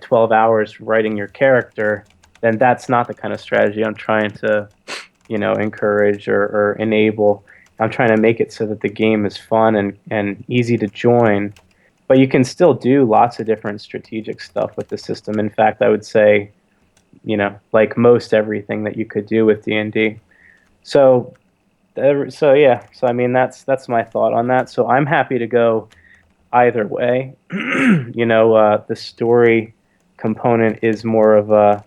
12 hours writing your character, then that's not the kind of strategy I'm trying to, encourage or enable. I'm trying to make it so that the game is fun and easy to join, but you can still do lots of different strategic stuff with the system. In fact, I would say, like most everything that you could do with D&D. So, so yeah. So I mean, that's my thought on that. So I'm happy to go either way. The story component is more of a.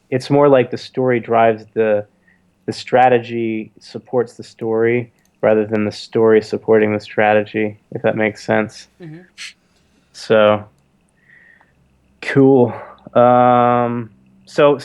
It's more like the story drives the strategy supports the story rather than the story supporting the strategy, if that makes sense. Mm-hmm. So cool. So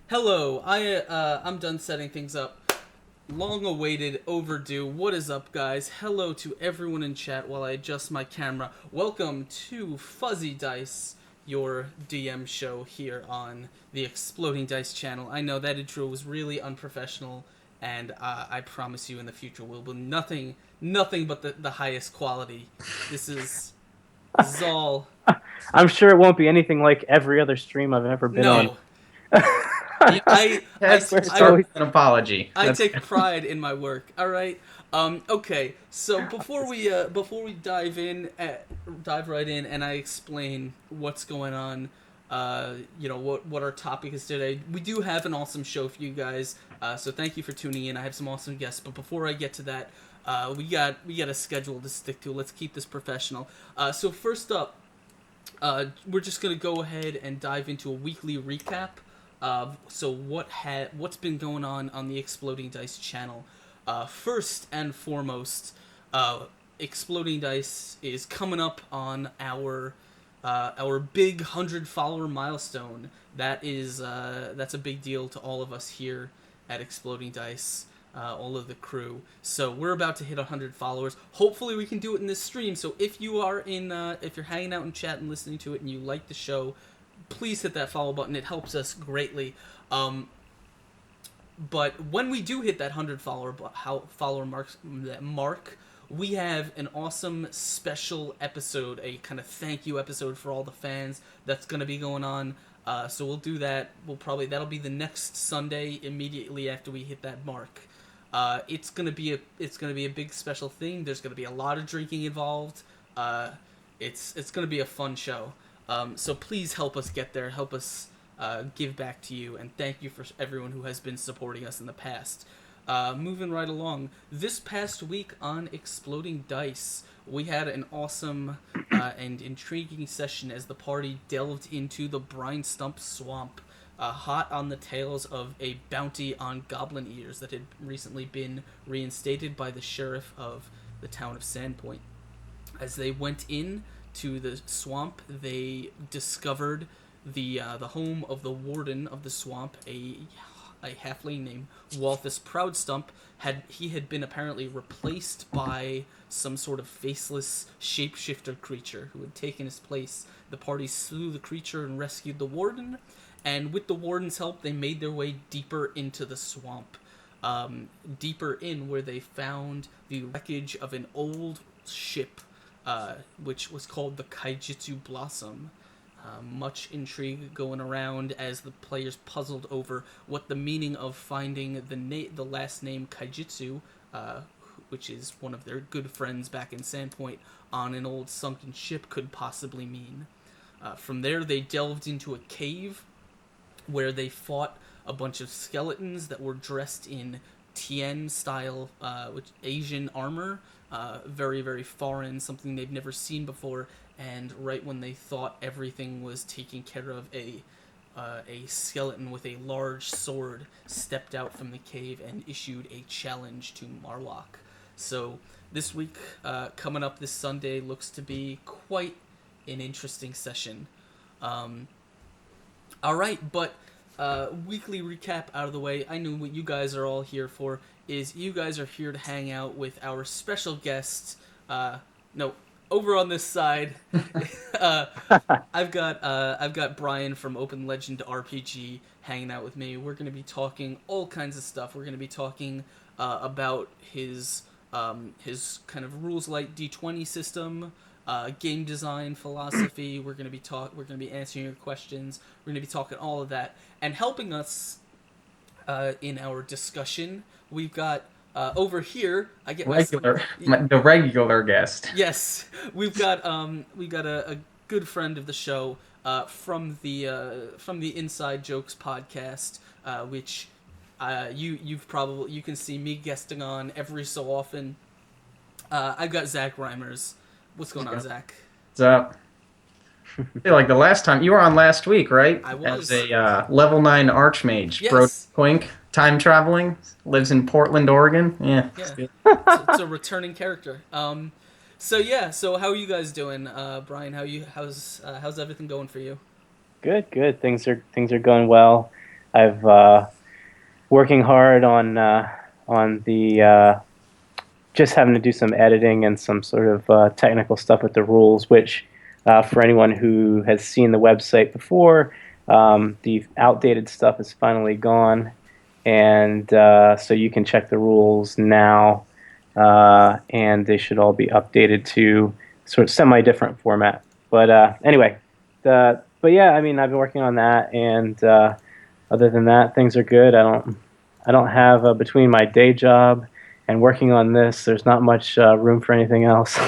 Hello, I'm done setting things up. Long awaited, overdue. What is up, guys? Hello to everyone in chat while I adjust my camera. Welcome to Fuzzy Dice, your DM show here on the Exploding Dice channel. I know that intro was really unprofessional, and I promise you in the future will be nothing but the highest quality. This is all. I'm sure it won't be anything like every other stream I've ever been on. No. I I Yes, It's start always with an apology. I take pride in my work. All right. Okay. So before we dive right in, and I explain what's going on, what our topic is today. We do have an awesome show for you guys. So thank you for tuning in. I have some awesome guests. But before I get to that, we got a schedule to stick to. Let's keep this professional. So first up, we're just gonna go ahead and dive into a weekly recap. So what's been going on the Exploding Dice channel? First and foremost, Exploding Dice is coming up on our big 100-follower milestone. That's a big deal to all of us here at Exploding Dice. All of the crew. So we're about to hit 100 followers. Hopefully we can do it in this stream. So if you're hanging out in chat and listening to it and you like the show, please hit that follow button. It helps us greatly. But when we do hit that 100 follower mark, we have an awesome special episode, a kind of thank you episode for all the fans that's going to be going on. So we'll do that. That'll be the next Sunday immediately after we hit that mark. It's gonna be a big special thing. There's gonna be a lot of drinking involved. It's gonna be a fun show. So please help us get there. Help us give back to you, and thank you for everyone who has been supporting us in the past. Moving right along, this past week on Exploding Dice, we had an awesome and intriguing session as the party delved into the Brine Stump Swamp. Hot on the tails of a bounty on goblin ears that had recently been reinstated by the sheriff of the town of Sandpoint. As they went in to the swamp, they discovered the home of the warden of the swamp, a halfling named Walthus Proudstump. He had been apparently replaced by some sort of faceless shapeshifter creature who had taken his place. The party slew the creature and rescued the warden. And with the warden's help, they made their way deeper into the swamp. Deeper in, where they found the wreckage of an old ship, which was called the Kaijitsu Blossom. Much intrigue going around as the players puzzled over what the meaning of finding the last name Kaijitsu, which is one of their good friends back in Sandpoint, on an old sunken ship could possibly mean. From there, they delved into a cave where they fought a bunch of skeletons that were dressed in Tien-style, Asian armor, very, very foreign, something they've never seen before, and right when they thought everything was taken care of, a skeleton with a large sword stepped out from the cave and issued a challenge to Marlock. So this week, coming up this Sunday, looks to be quite an interesting session. Alright, but weekly recap out of the way. I know what you guys are all here for is you guys are here to hang out with our special guest. Over on this side, I've got Brian from OpenLegendRPG hanging out with me. We're going to be talking all kinds of stuff. We're going to be talking about his kind of rules light D20 system, game design philosophy. We're going to be answering your questions. We're going to be talking all of that, and helping us in our discussion. We've got over here. I get the regular guest. Yes, we've got a good friend of the show from the Inside Jokes podcast, which you can see me guesting on every so often. I've got Zack Reimers. What's going on, Zack? What's up? I feel like the last time you were on last week, right? I was. As a level 9 archmage. Yes. Quink, time traveling, lives in Portland, Oregon. Yeah. It's a returning character. So how are you guys doing, Brian? How's everything going for you? good. Things are going well. I've working hard on the just having to do some editing and some sort of technical stuff with the rules, which for anyone who has seen the website before, the outdated stuff is finally gone. And so you can check the rules now, and they should all be updated to sort of semi-different format. But anyway, but yeah, I mean, I've been working on that, and other than that, things are good. I don't have between my day job and working on this, there's not much room for anything else.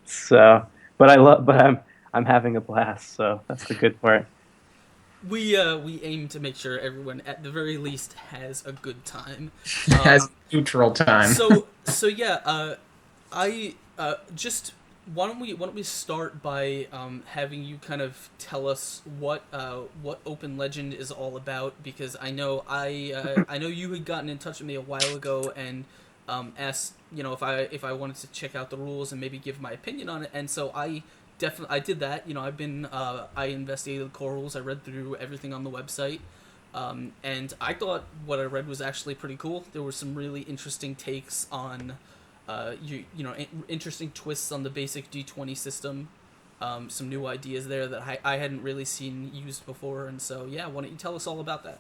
So, but I'm having a blast. So that's the good part. We aim to make sure everyone at the very least has a good time. Has neutral time. So yeah, I just why don't we start by having you kind of tell us what Open Legend is all about, because I know you had gotten in touch with me a while ago and asked, if I wanted to check out the rules and maybe give my opinion on it, and so I did that. I investigated the core rules. I read through everything on the website, and I thought what I read was actually pretty cool. There were some really interesting takes on, interesting twists on the basic D20 system. Some new ideas there that I hadn't really seen used before, and so yeah, why don't you tell us all about that?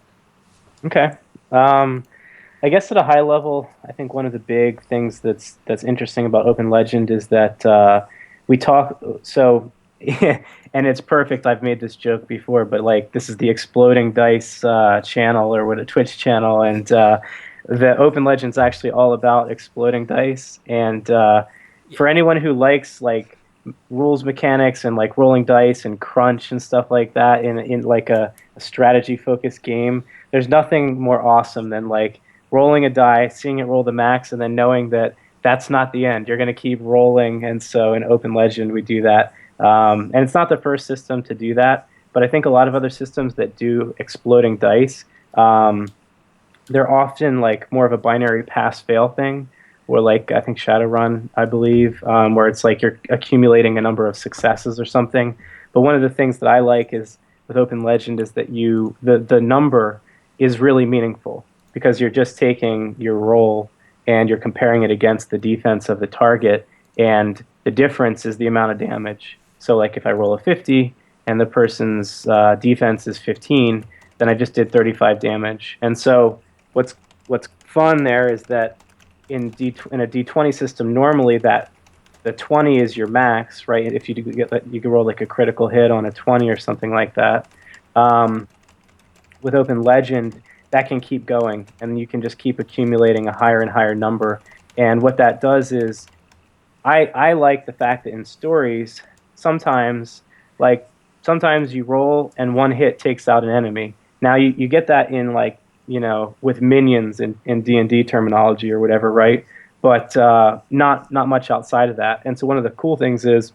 Okay. I guess at a high level, I think one of the big things that's interesting about Open Legend is that we talk so, and it's perfect. I've made this joke before, but like this is the Exploding Dice channel or what a Twitch channel, and the Open Legend's actually all about exploding dice. And for anyone who likes like rules mechanics and like rolling dice and crunch and stuff like that in like a strategy focused game, there's nothing more awesome than like rolling a die, seeing it roll the max, and then knowing that that's not the end. You're going to keep rolling. And so in Open Legend, we do that. And it's not the first system to do that, but I think a lot of other systems that do exploding dice, they're often like more of a binary pass fail thing, or like I think Shadowrun, I believe, where it's like you're accumulating a number of successes or something. But one of the things that I like is with Open Legend is that the number is really meaningful because you're just taking your roll and you're comparing it against the defense of the target, and the difference is the amount of damage. So like if I roll a 50 and the person's defense is 15, then I just did 35 damage. And so what's fun there is that in a D20 system, normally that the 20 is your max, right? If you can roll like a critical hit on a 20 or something like that. With Open Legend, that can keep going, and you can just keep accumulating a higher and higher number. And what that does is, I like the fact that in stories, sometimes you roll and one hit takes out an enemy. Now you get that in like, with minions in D&D terminology or whatever, right? But not much outside of that. And so one of the cool things is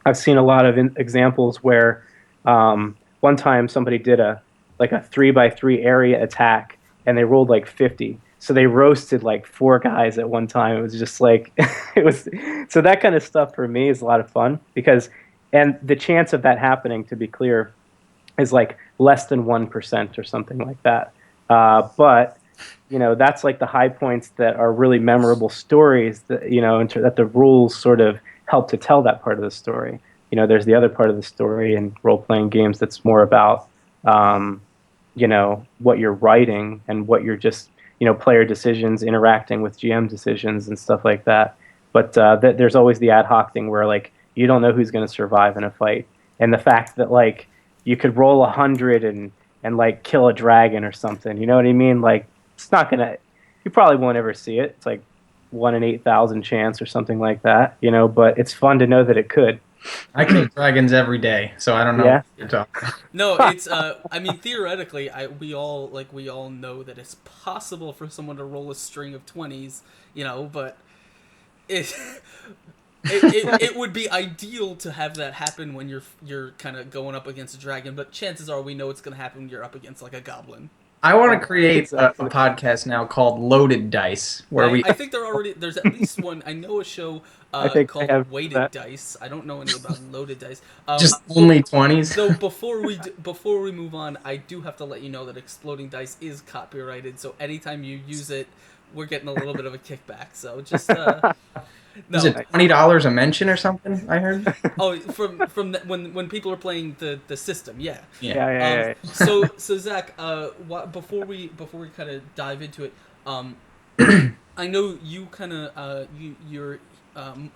I've seen a lot of examples where one time somebody did a 3x3 area attack and they rolled like 50. So they roasted like 4 guys at one time. It was just like it was. So that kind of stuff for me is a lot of fun and the chance of that happening, to be clear, is like less than 1% or something like that. But that's like the high points that are really memorable stories that that the rules sort of help to tell that part of the story. There's the other part of the story in role-playing games that's more about what you're writing and what you're just player decisions interacting with GM decisions and stuff like that. But there's always the ad hoc thing where like you don't know who's going to survive in a fight, and the fact that like you could roll 100 and like kill a dragon or something. You know what I mean? Like it's not gonna. You probably won't ever see it. It's like 1 in 8,000 chance or something like that. But it's fun to know that it could. I kill dragons every day, so I don't know what you're talking. No, it's I mean theoretically, we all know that it's possible for someone to roll a string of 20s, but it it would be ideal to have that happen when you're kind of going up against a dragon, but chances are we know it's going to happen when you're up against like a goblin. I want to create a Exactly. podcast now called Loaded Dice, where I think there's at least one. I know a show I think I called have Weighted that. Dice. I don't know any about Loaded Dice. just only 20s. Though before we move on, I do have to let you know that Exploding Dice is copyrighted. So anytime you use it, we're getting a little bit of a kickback. So just Is no. it $20 a mention or something? I heard. Oh, when people are playing the system, yeah. Yeah. Yeah. So Zach, before we kind of dive into it, I know you kind of you're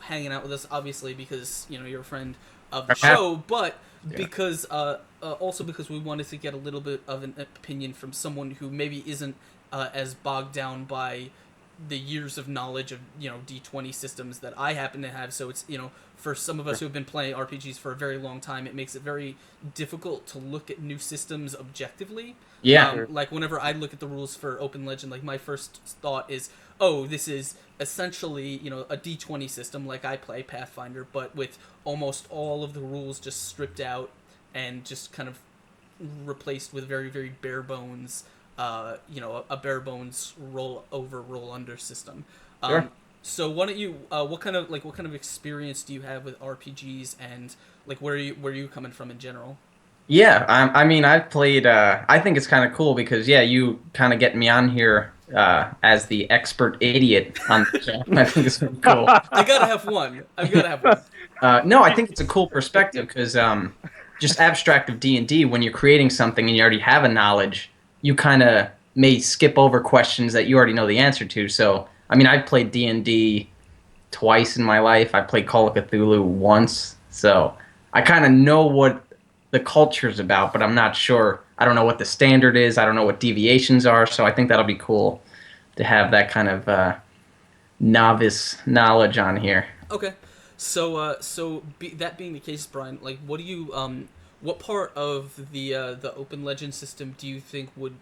hanging out with us obviously because you're a friend of the show, but because also because we wanted to get a little bit of an opinion from someone who maybe isn't as bogged down by the years of knowledge of D20 systems that I happen to have. So it's for some of us who have been playing RPGs for a very long time, it makes it very difficult to look at new systems objectively. Yeah. Like whenever I look at the rules for Open Legend, like my first thought is, oh, this is essentially a D20 system like I play Pathfinder, but with almost all of the rules just stripped out and just kind of replaced with very very bare bones a bare bones roll over roll under system. Sure. So why don't you what kind of experience do you have with RPGs, and like where are you coming from in general? Yeah, I mean, I've played. I think it's kind of cool because, yeah, you kind of get me on here as the expert idiot on the show. I think it's pretty cool. I gotta have one. I've gotta have one. No, I think it's a cool perspective because just abstract of D&D, when you're creating something and you already have a knowledge, you kind of may skip over questions that you already know the answer to. So, I mean, I've played D&D twice in my life. I played Call of Cthulhu once, so I kind of know what the culture's about, but I'm not sure. I don't know what the standard is. I don't know what deviations are, so I think that'll be cool to have that kind of novice knowledge on here. Okay. That being the case, Brian, like, what part of the Open Legend system do you think would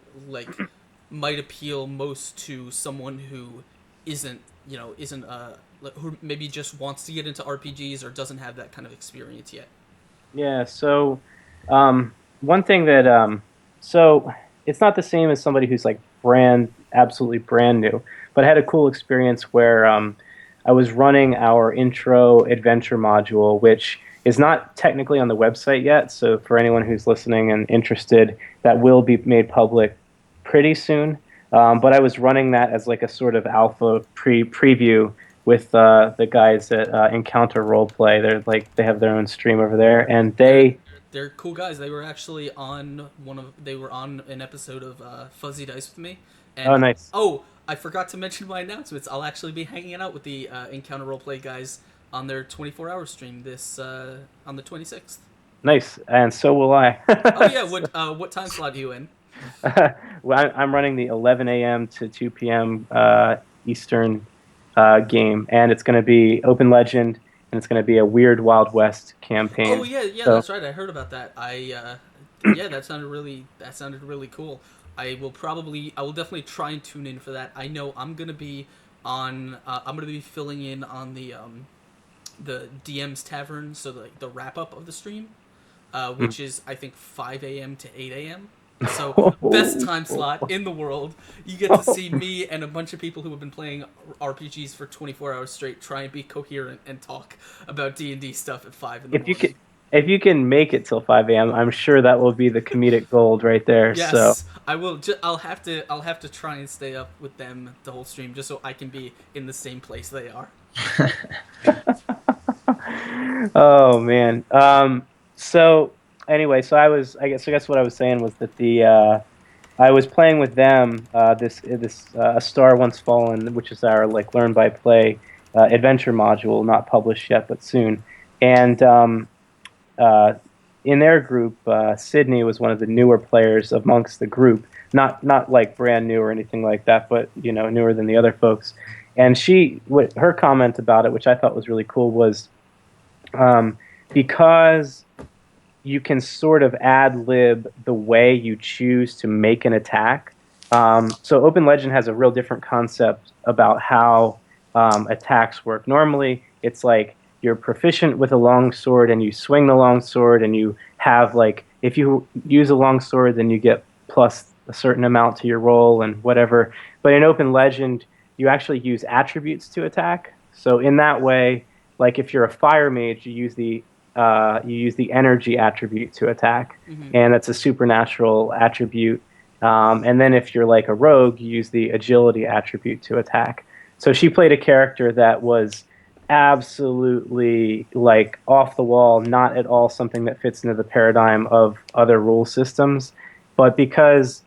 might appeal most to someone who isn't who maybe just wants to get into RPGs or doesn't have that kind of experience yet? Yeah. So, one thing that so it's not the same as somebody who's like absolutely brand new, but I had a cool experience where I was running our intro adventure module, which is not technically on the website yet. So for anyone who's listening and interested, that will be made public pretty soon. But I was running that as like a sort of alpha preview with the guys at Encounter Roleplay. They have their own stream over there, and They're cool guys. They were actually on an episode of Fuzzy Dice with me. And, oh, nice. Oh, I forgot to mention my announcements. I'll actually be hanging out with the Encounter Roleplay guys on their 24-hour stream this on the 26th. Nice, and so will I. Oh yeah, what time slot are you in? Well, I'm running the 11 a.m. to 2 p.m. Eastern game, and it's going to be Open Legend, and it's going to be a Weird Wild West campaign. Oh yeah, So, that's right. I heard about that. Yeah, that sounded really cool. I will definitely try and tune in for that. I know I'm gonna be filling in on the DM's Tavern, so the wrap up of the stream, which is I think 5 a.m. to 8 a.m. So best time slot in the world. You get to see me and a bunch of people who have been playing RPGs for 24 hours straight try and be coherent and talk about D&D stuff at 5 in the morning. If you can make it till 5 a.m., I'm sure that will be the comedic gold right there. Yes, So. I will. I'll have to try and stay up with them the whole stream just so I can be in the same place they are. Oh man. So anyway, I guess what I was saying was that I was playing with them this A Star Once Fallen, which is our like learn by play adventure module, not published yet, but soon. And in their group, Sydney was one of the newer players amongst the group. Not like brand new or anything like that, but newer than the other folks. And her comment about it, which I thought was really cool, was because you can sort of ad-lib the way you choose to make an attack. So Open Legend has a real different concept about how attacks work. Normally, it's like you're proficient with a long sword and you swing the long sword and you have like, if you use a long sword, then you get plus a certain amount to your roll and whatever. But in Open Legend, you actually use attributes to attack. So in that way, like if you're a fire mage, you use the energy attribute to attack, and that's a supernatural attribute. And then if you're like a rogue, you use the agility attribute to attack. So she played a character that was absolutely like off the wall, not at all something that fits into the paradigm of other rule systems. But because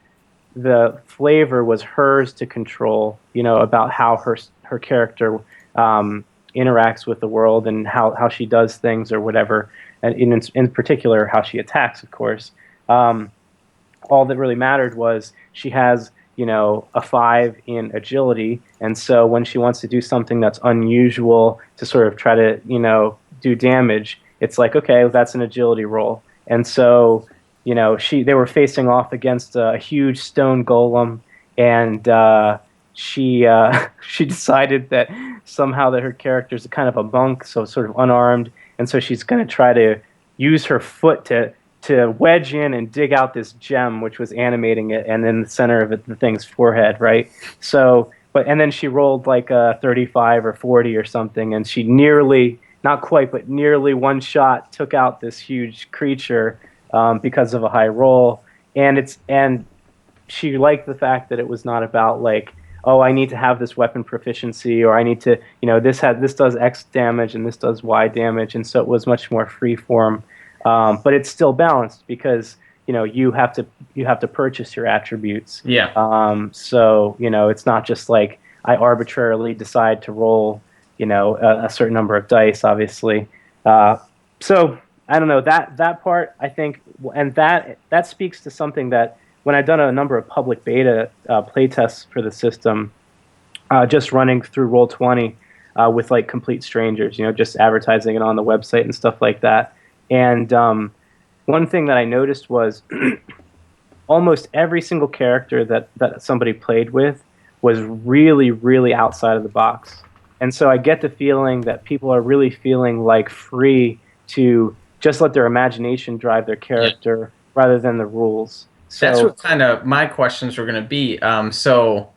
the flavor was hers to control, about how her character interacts with the world and how she does things or whatever, and in particular how she attacks, of course. All that really mattered was she has a 5 in agility, and so when she wants to do something that's unusual to sort of try to do damage, it's like, okay, that's an agility roll. And so they were facing off against a huge stone golem, and she decided that somehow that her character is kind of a monk, so sort of unarmed, and so she's going to try to use her foot to wedge in and dig out this gem, which was animating it, and in the center of it, the thing's forehead, right? So, and then she rolled like a 35 or 40 or something, and she nearly, not quite, but nearly one shot took out this huge creature because of a high roll, and she liked the fact that it was not about like, oh, I need to have this weapon proficiency, or I need to, this does X damage and this does Y damage, and so it was much more free form. But it's still balanced because you have to purchase your attributes. Yeah. So it's not just like I arbitrarily decide to roll a certain number of dice, obviously. So I don't know, that part, I think, and that speaks to something that when I've done a number of public beta playtests for the system, just running through Roll20 with like complete strangers, just advertising it on the website and stuff like that. And one thing that I noticed was almost every single character that somebody played with was really, really outside of the box. And so I get the feeling that people are really feeling like free to just let their imagination drive their character rather than the rules. So that's what kind of my questions were going to be. So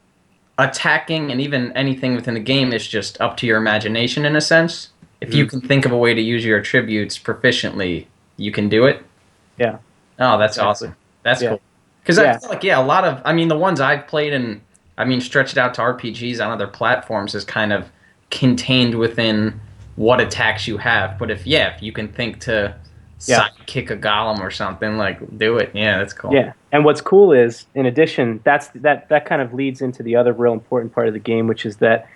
attacking and even anything within the game is just up to your imagination in a sense. If you can think of a way to use your attributes proficiently, you can do it. Yeah. Oh, that's awesome. That's cool. Because I feel like, a lot of, the ones I've played and, stretched out to RPGs on other platforms is kind of contained within what attacks you have. But if you can think to sidekick a golem or something, like, do it. Yeah, that's cool. Yeah, and what's cool is, in addition, that kind of leads into the other real important part of the game, which is that,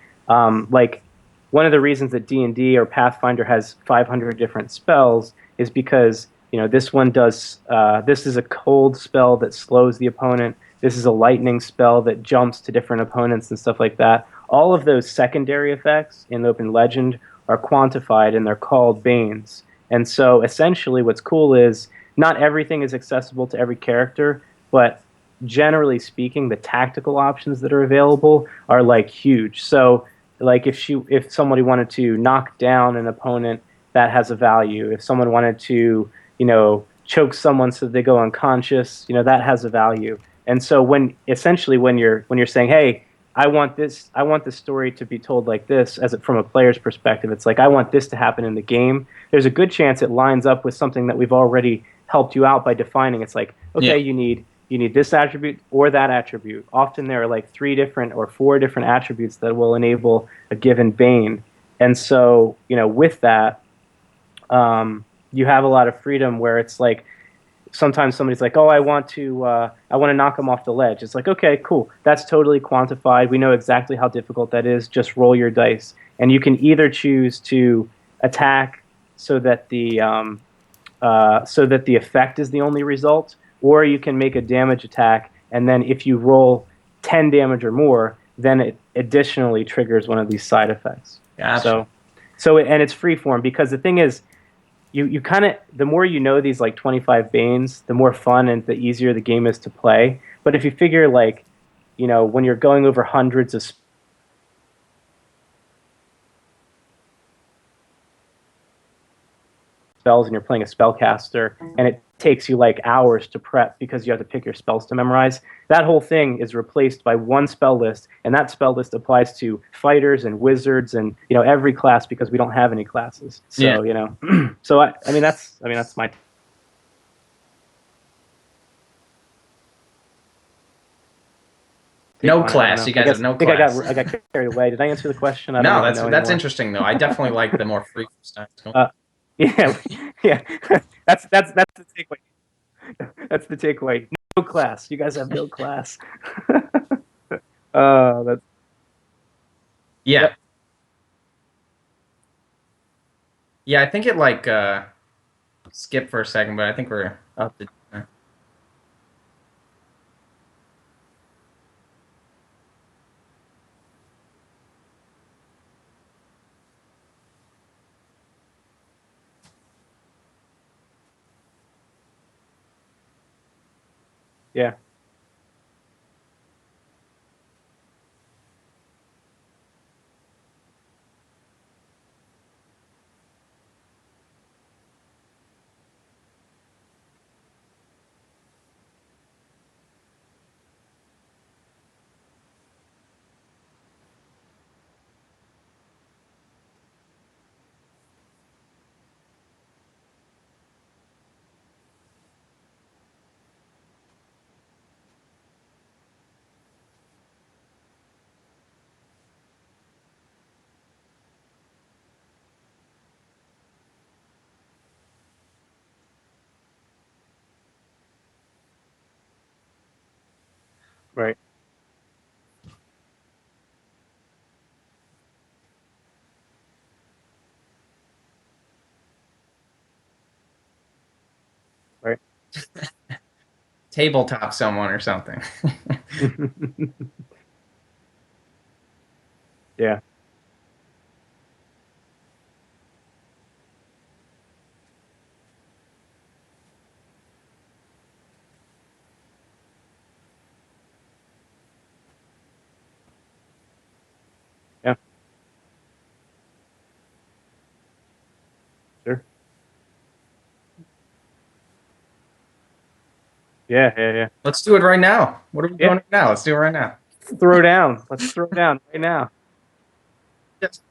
one of the reasons that D&D or Pathfinder has 500 different spells is because this one does this is a cold spell that slows the opponent. This is a lightning spell that jumps to different opponents and stuff like that. All of those secondary effects in Open Legend are quantified and they're called Banes. And so essentially what's cool is not everything is accessible to every character, but generally speaking, the tactical options that are available are like huge. So like if somebody wanted to knock down an opponent, that has a value. If someone wanted to, choke someone so they go unconscious, that has a value. And so when you're saying, hey, I want this story to be told like this, from a player's perspective, it's like I want this to happen in the game. There's a good chance it lines up with something that we've already helped you out by defining. It's like, okay, you need this attribute or that attribute. Often there are like 3 different or 4 different attributes that will enable a given Bane. And so, with that, you have a lot of freedom where it's like sometimes somebody's like, oh, I want to knock him off the ledge. It's like, okay, cool. That's totally quantified. We know exactly how difficult that is. Just roll your dice. And you can either choose to attack so that the effect is the only result, or you can make a damage attack, and then if you roll 10 damage or more, then it additionally triggers one of these side effects. Gotcha. And it's freeform, because the thing is, you kind of, the more you know these like 25 Banes, the more fun and the easier the game is to play. But if you figure like, when you're going over hundreds of spells and you're playing a spellcaster, and it takes you like hours to prep because you have to pick your spells to memorize. That whole thing is replaced by one spell list, and that spell list applies to fighters and wizards and every class because we don't have any classes. Yeah. So so that's my take No on it. I don't class. know. You guys have no I think class. I got carried away. Did I answer the question? I don't No, even that's know that's anymore. interesting though. I definitely like the more free stuff. Yeah, yeah. That's the takeaway. That's the takeaway. No class. You guys have no class. That's Yeah. yep. Yeah, I think it like skipped for a second, but I think we're up to. Yeah. Right. Right. Tabletop someone or something. Yeah. Yeah. Sure. Yeah. Yeah. Yeah. Let's do it right now. What are we Yeah. doing right now? Let's do it right now. Throw down. Let's throw down right now. Just,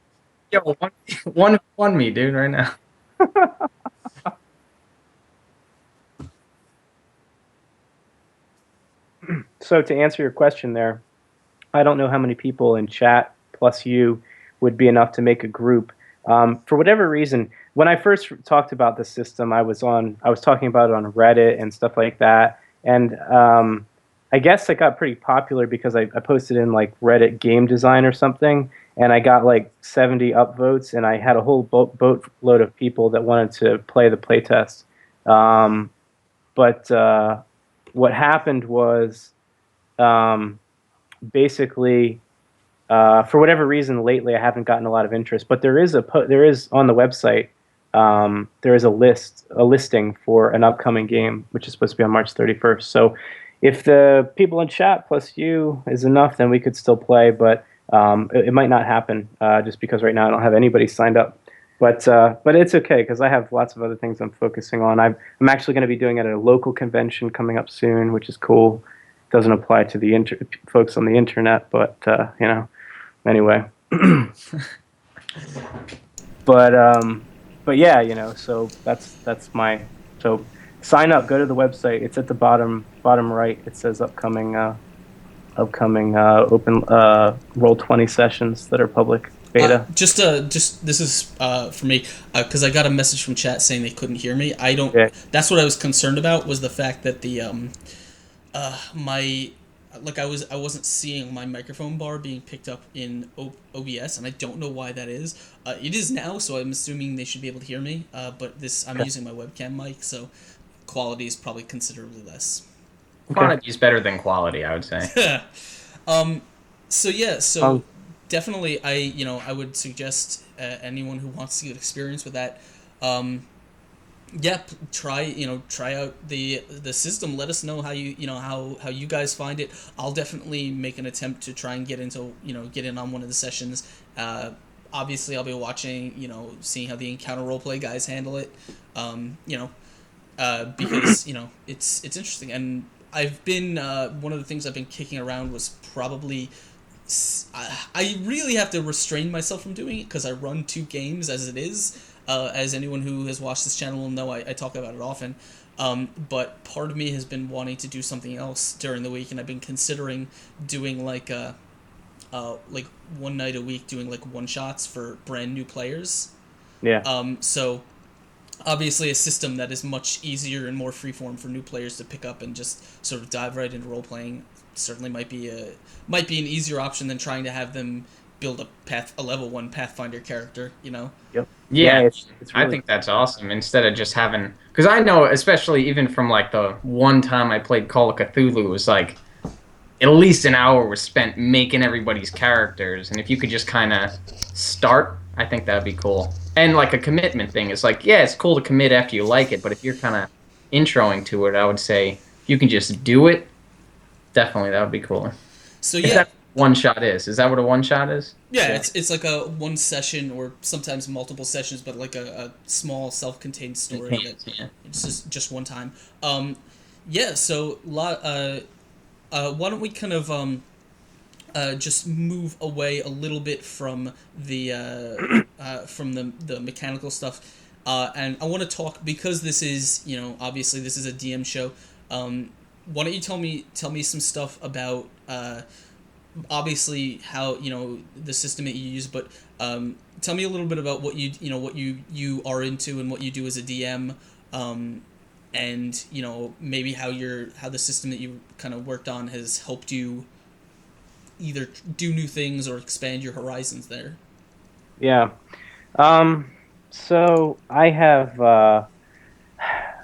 yo, one me, dude, right now. So to answer your question there, I don't know how many people in chat plus you would be enough to make a group. For whatever reason, when I first talked about the system, I was talking about it on Reddit and stuff like that, and I guess it got pretty popular because I posted in like Reddit game design or something, and I got like 70 upvotes, and I had a whole boatload of people that wanted to play the playtest. Um, but what happened was um, basically for whatever reason, lately I haven't gotten a lot of interest. But there is on the website there is a listing for an upcoming game, which is supposed to be on March 31st. So if the people in chat plus you is enough, then we could still play. But it might not happen just because right now I don't have anybody signed up. But it's okay because I have lots of other things I'm focusing on. I'm actually going to be doing it at a local convention coming up soon, which is cool. Doesn't apply to the folks on the internet, but anyway. But yeah, so that's my so sign up. Go to the website. It's at the bottom right. It says upcoming open Roll20 sessions that are public beta. Just this is for me because I got a message from chat saying they couldn't hear me. I don't. Yeah. That's what I was concerned about was the fact that the my like I wasn't seeing my microphone bar being picked up in OBS, and I don't know why that is. It is now, so I'm assuming they should be able to hear me. But I'm using my webcam mic, so quality is probably considerably less. Quantity is better than quality, I would say. So yeah, so definitely I would suggest anyone who wants to get experience with that. Try out the system. Let us know how how you guys find it. I'll definitely make an attempt to try and get in on one of the sessions. Obviously I'll be watching, seeing how the encounter roleplay guys handle it. because it's interesting, and I've been one of the things I've been kicking around was probably. I really have to restrain myself from doing it because I run 2 games as it is. As anyone who has watched this channel will know, I talk about it often. But part of me has been wanting to do something else during the week, and I've been considering doing like one night a week, doing like one shots for brand new players. Yeah. So obviously a system that is much easier and more freeform for new players to pick up and just sort of dive right into role playing certainly might be an easier option than trying to have them build a level 1 Pathfinder character. Yep. Yeah, It's really I think that's awesome. Instead of just having, because I know, especially even from like the one time I played Call of Cthulhu, it was like at least an hour was spent making everybody's characters, and if you could just kind of start, I think that'd be cool. And like a commitment thing, it's like, yeah, it's cool to commit after you like it, but if you're kind of introing to it, I would say if you can just do it, definitely that would be cooler. So Is yeah, that one shot is? Is that what a one shot is? yeah, it's like a one session or sometimes multiple sessions, but like a small self-contained story that Yeah. it's just one time. Yeah, so why don't we kind of just move away a little bit from the mechanical stuff, and I want to talk, because this is obviously this is a DM show. Why don't you tell me some stuff about obviously how the system that you use, but tell me a little bit about what you are into and what you do as a DM, and maybe how the system that you kind of worked on has helped you either do new things or expand your horizons there. Yeah. So I have.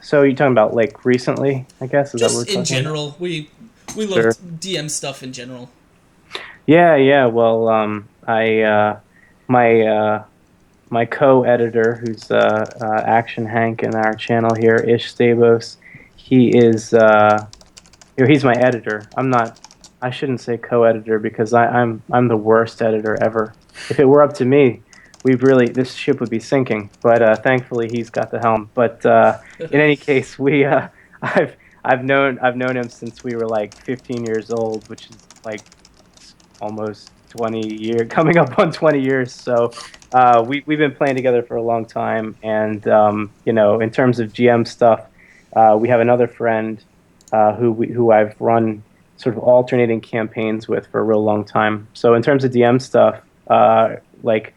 So you're talking about like recently, I guess? Is that what we're Just in talking about? general, we Sure. love DM stuff in general. Yeah. Well, my co-editor, who's Action Hank in our channel here, Ish Stabos, he is he's my editor. I'm not. I shouldn't say co-editor because I'm the worst editor ever. If it were up to me, this ship would be sinking. But thankfully, he's got the helm. But in any case, I've I've known him since we were like 15 years old, which is like almost 20 years, coming up on 20 years. So we've been playing together for a long time. And in terms of GM stuff, we have another friend who I've run sort of alternating campaigns with for a real long time. So in terms of DM stuff, like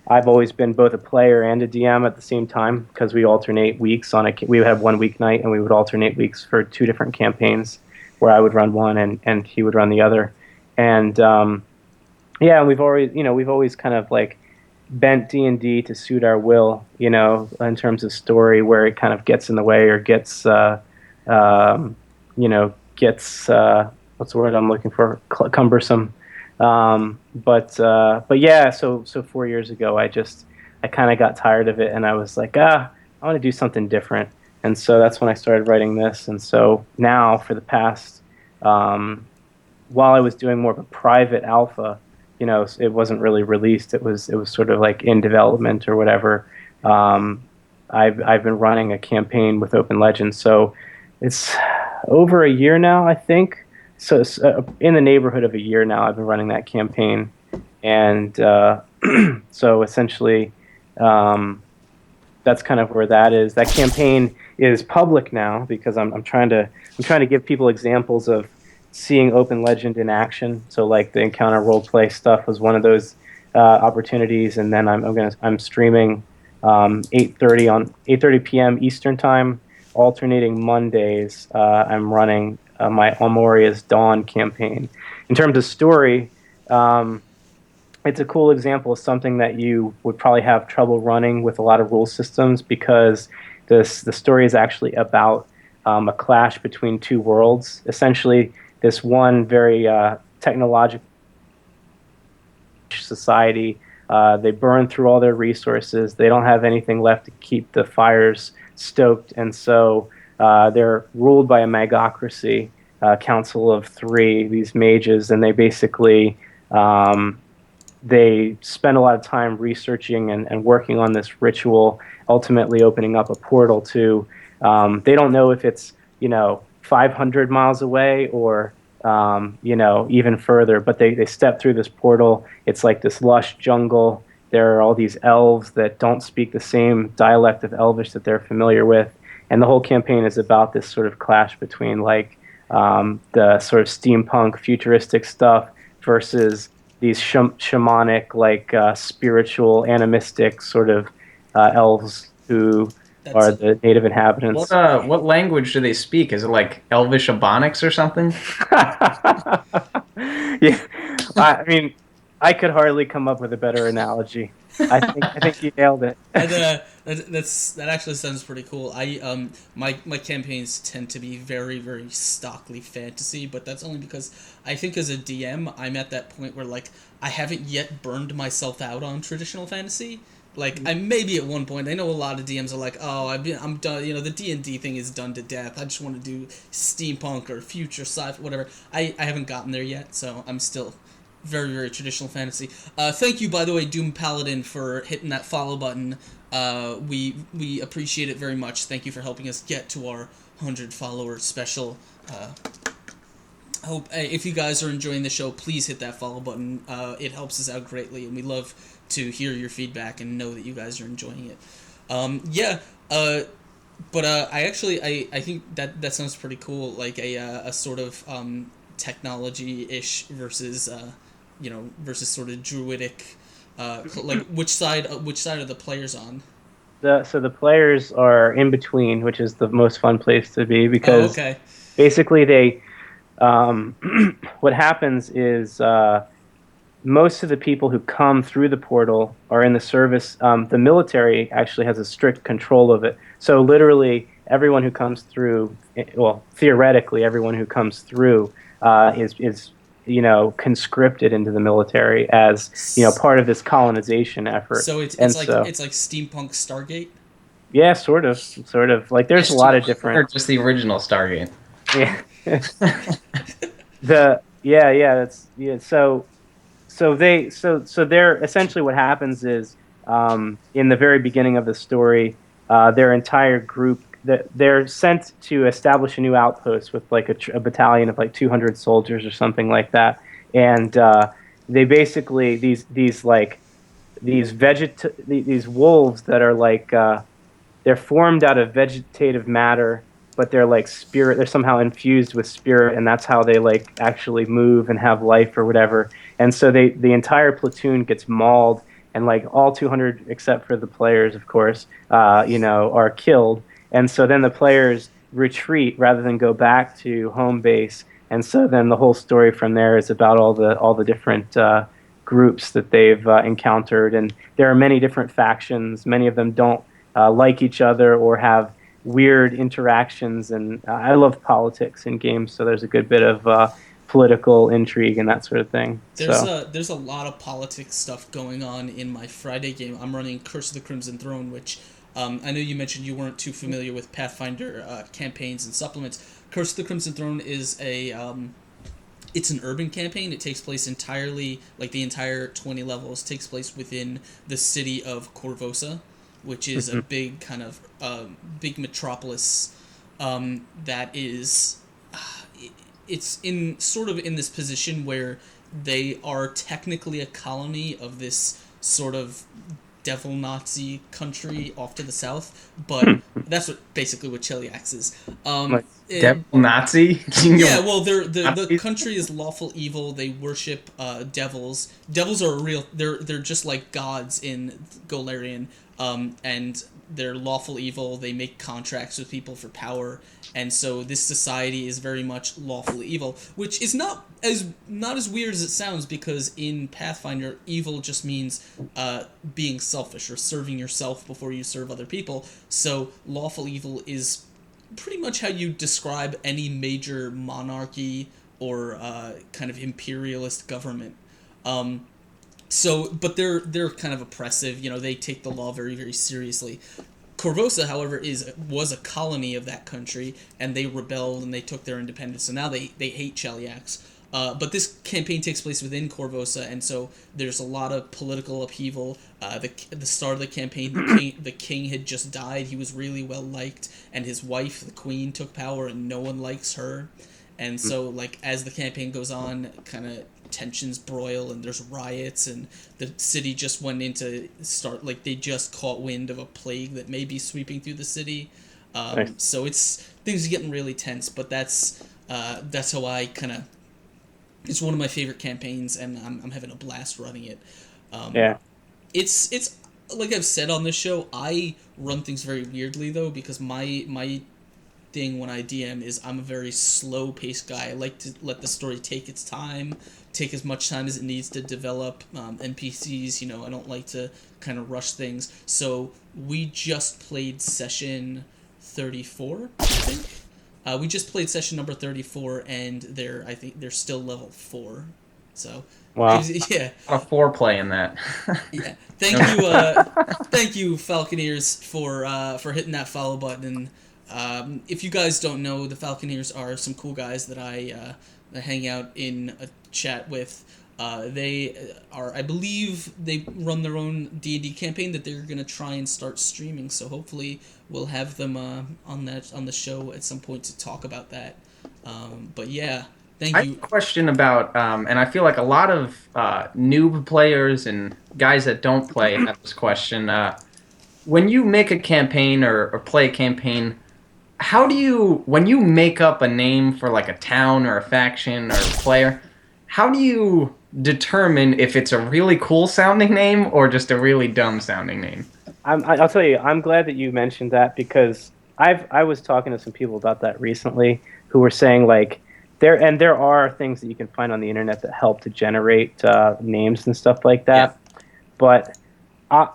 I've always been both a player and a DM at the same time because we alternate weeks we would have one weeknight and we would alternate weeks for 2 different campaigns where I would run one and he would run the other. And yeah, we've always kind of like bent D&D to suit our will, in terms of story where it kind of gets in the way or gets gets what's the word I'm looking for? Cumbersome. But yeah, so 4 years ago, I kind of got tired of it, and I was like, I want to do something different, and so that's when I started writing this. And so now, for the past, while I was doing more of a private alpha, it wasn't really released. It was sort of like in development or whatever. I've been running a campaign with Open Legends, so it's over a year now, I think. So in the neighborhood of a year now, I've been running that campaign, and so essentially, that's kind of where that is. That campaign is public now because I'm trying to give people examples of seeing Open Legend in action. So like the encounter role play stuff was one of those opportunities, and then I'm streaming 8:30 p.m. Eastern time, alternating Mondays. I'm running my Amoria's Dawn campaign. In terms of story, it's a cool example of something that you would probably have trouble running with a lot of rule systems because the story is actually about a clash between 2 worlds. Essentially, this one very technological society, they burn through all their resources. They don't have anything left to keep the fires stoked, and so they're ruled by a magocracy, council of 3, these mages, and they basically they spend a lot of time researching and working on this ritual, ultimately opening up a portal to They don't know if it's 500 miles away or even further. But they step through this portal. It's like this lush jungle. There are all these elves that don't speak the same dialect of Elvish that they're familiar with, and the whole campaign is about this sort of clash between like the sort of steampunk futuristic stuff versus these shamanic, like spiritual, animistic sort of elves who That's are the native inhabitants. What language do they speak? Is it like Elvish Ebonics or something? Yeah, I mean, I could hardly come up with a better analogy. I think you nailed it. that actually sounds pretty cool. My campaigns tend to be very very stockly fantasy, but that's only because I think as a DM I'm at that point where like I haven't yet burned myself out on traditional fantasy. Like I maybe at one point I know a lot of DMs are like, oh I'm done. The D&D thing is done to death. I just want to do steampunk or future sci-fi whatever. I haven't gotten there yet, so I'm still very very traditional fantasy. Thank you, by the way, Doom Paladin, for hitting that follow button. We appreciate it very much. Thank you for helping us get to our 100 follower special. Hope if you guys are enjoying the show, please hit that follow button. It helps us out greatly, and we love to hear your feedback and know that you guys are enjoying it. But I think that sounds pretty cool, like a sort of technology-ish versus versus sort of druidic. Like which side are the players on? So the players are in between, which is the most fun place to be Oh, because okay. basically they what happens is most of the people who come through the portal are in the service. The military actually has a strict control of it. So literally, everyone who comes through, well, theoretically, everyone who comes through is conscripted into the military as part of this colonization effort. So it's And it's like so, it's like steampunk Stargate. yeah, sort of like there's a lot of Or different. just the original Stargate? Yeah, that's yeah. So they're essentially what happens is in the very beginning of the story, their entire group they're sent to establish a new outpost with like a battalion of like 200 soldiers or something like that, and they basically these wolves that are like they're formed out of vegetative matter, but they're like spirit. They're somehow infused with spirit, and that's how they like actually move and have life or whatever. And so the entire platoon gets mauled, and like all 200 except for the players, of course, are killed. And so then the players retreat rather than go back to home base. And so then the whole story from there is about all the different groups that they've encountered, and there are many different factions. Many of them don't like each other or have weird interactions. And I love politics in games, so there's a good bit of political intrigue and that sort of thing. There's a lot of politics stuff going on in my Friday game. I'm running Curse of the Crimson Throne, which I know you mentioned you weren't too familiar with Pathfinder campaigns and supplements. Curse of the Crimson Throne is it's an urban campaign. It takes place entirely, like the entire 20 levels takes place within the city of Corvosa, which is a big kind of big metropolis that is it's in sort of in this position where they are technically a colony of this sort of devil Nazi country off to the south, but that's basically what Cheliax is. Devil Nazi? Yeah, well, the country is lawful evil. They worship devils. Devils are real. They're just like gods in Golarion, and they're lawful evil. They make contracts with people for power, and so this society is very much lawful evil, which is not as weird as it sounds, because in Pathfinder, evil just means being selfish or serving yourself before you serve other people. So lawful evil is pretty much how you describe any major monarchy or kind of imperialist government. But they're kind of oppressive. They take the law very, very seriously. Corvosa, however, was a colony of that country, and they rebelled and they took their independence. So now they hate Cheliax. But this campaign takes place within Corvosa, and so there's a lot of political upheaval. The start of the campaign, the king had just died. He was really well liked, and his wife, the queen, took power, and no one likes her. And so, like, as the campaign goes on, kind of tensions broil, and there's riots, and the city just went into like they just caught wind of a plague that may be sweeping through the city. Nice. So things are getting really tense. But that's how I kind of. It's one of my favorite campaigns, and I'm having a blast running it. Yeah. It's like I've said on this show, I run things very weirdly though, because my thing when I DM is I'm a very slow paced guy. I like to let the story take its time, take as much time as it needs to develop NPCs. You know, I don't like to kind of rush things. So we just played session 34, I think. We just played session number 34, and I think they're still level 4. So, wow. Yeah. A lot of foreplay in that. Yeah. Thank you, Falconeers, for hitting that follow button. If you guys don't know, the Falconeers are some cool guys that I hang out in a chat with. They are, I believe, they run their own D&D campaign that they're gonna try and start streaming. So hopefully we'll have them on the show at some point to talk about that. But yeah, thank you. I have a question about, and I feel like a lot of noob players and guys that don't play have this question. When you make a campaign or play a campaign, how do you, when you make up a name for like a town or a faction or a player, how do you determine if it's a really cool sounding name or just a really dumb sounding name? I'll tell you, I'm glad that you mentioned that, because I was talking to some people about that recently who were saying, like, there are things that you can find on the internet that help to generate names and stuff like that. Yeah. But I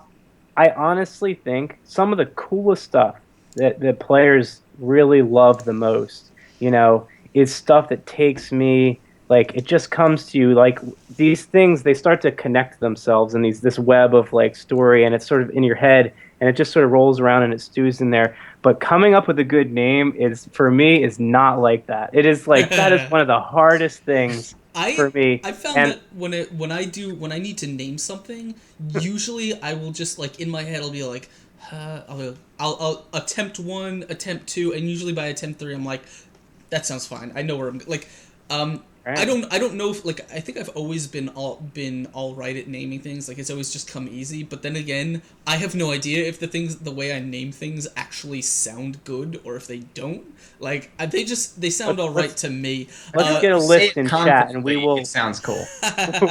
honestly think some of the coolest stuff that players really love the most, you know, is stuff that takes me, like, it just comes to you, like, these things, they start to connect themselves in this web of, like, story, and it's sort of in your head, and it just sort of rolls around and it stews in there. But coming up with a good name is, for me, is not like that. It is like, that is one of the hardest things for me. I found that when I need to name something, usually I will just, like, in my head I'll be like, I'll attempt 1, attempt 2, and usually by attempt 3 I'm like, that sounds fine. I know where I'm like. Right. I don't know if, like, I think I've always been all right at naming things. Like, it's always just come easy. But then again, I have no idea if the way I name things actually sound good or if they don't. Like, they sound all right to me. Let's get a list in chat and we will. It sounds cool.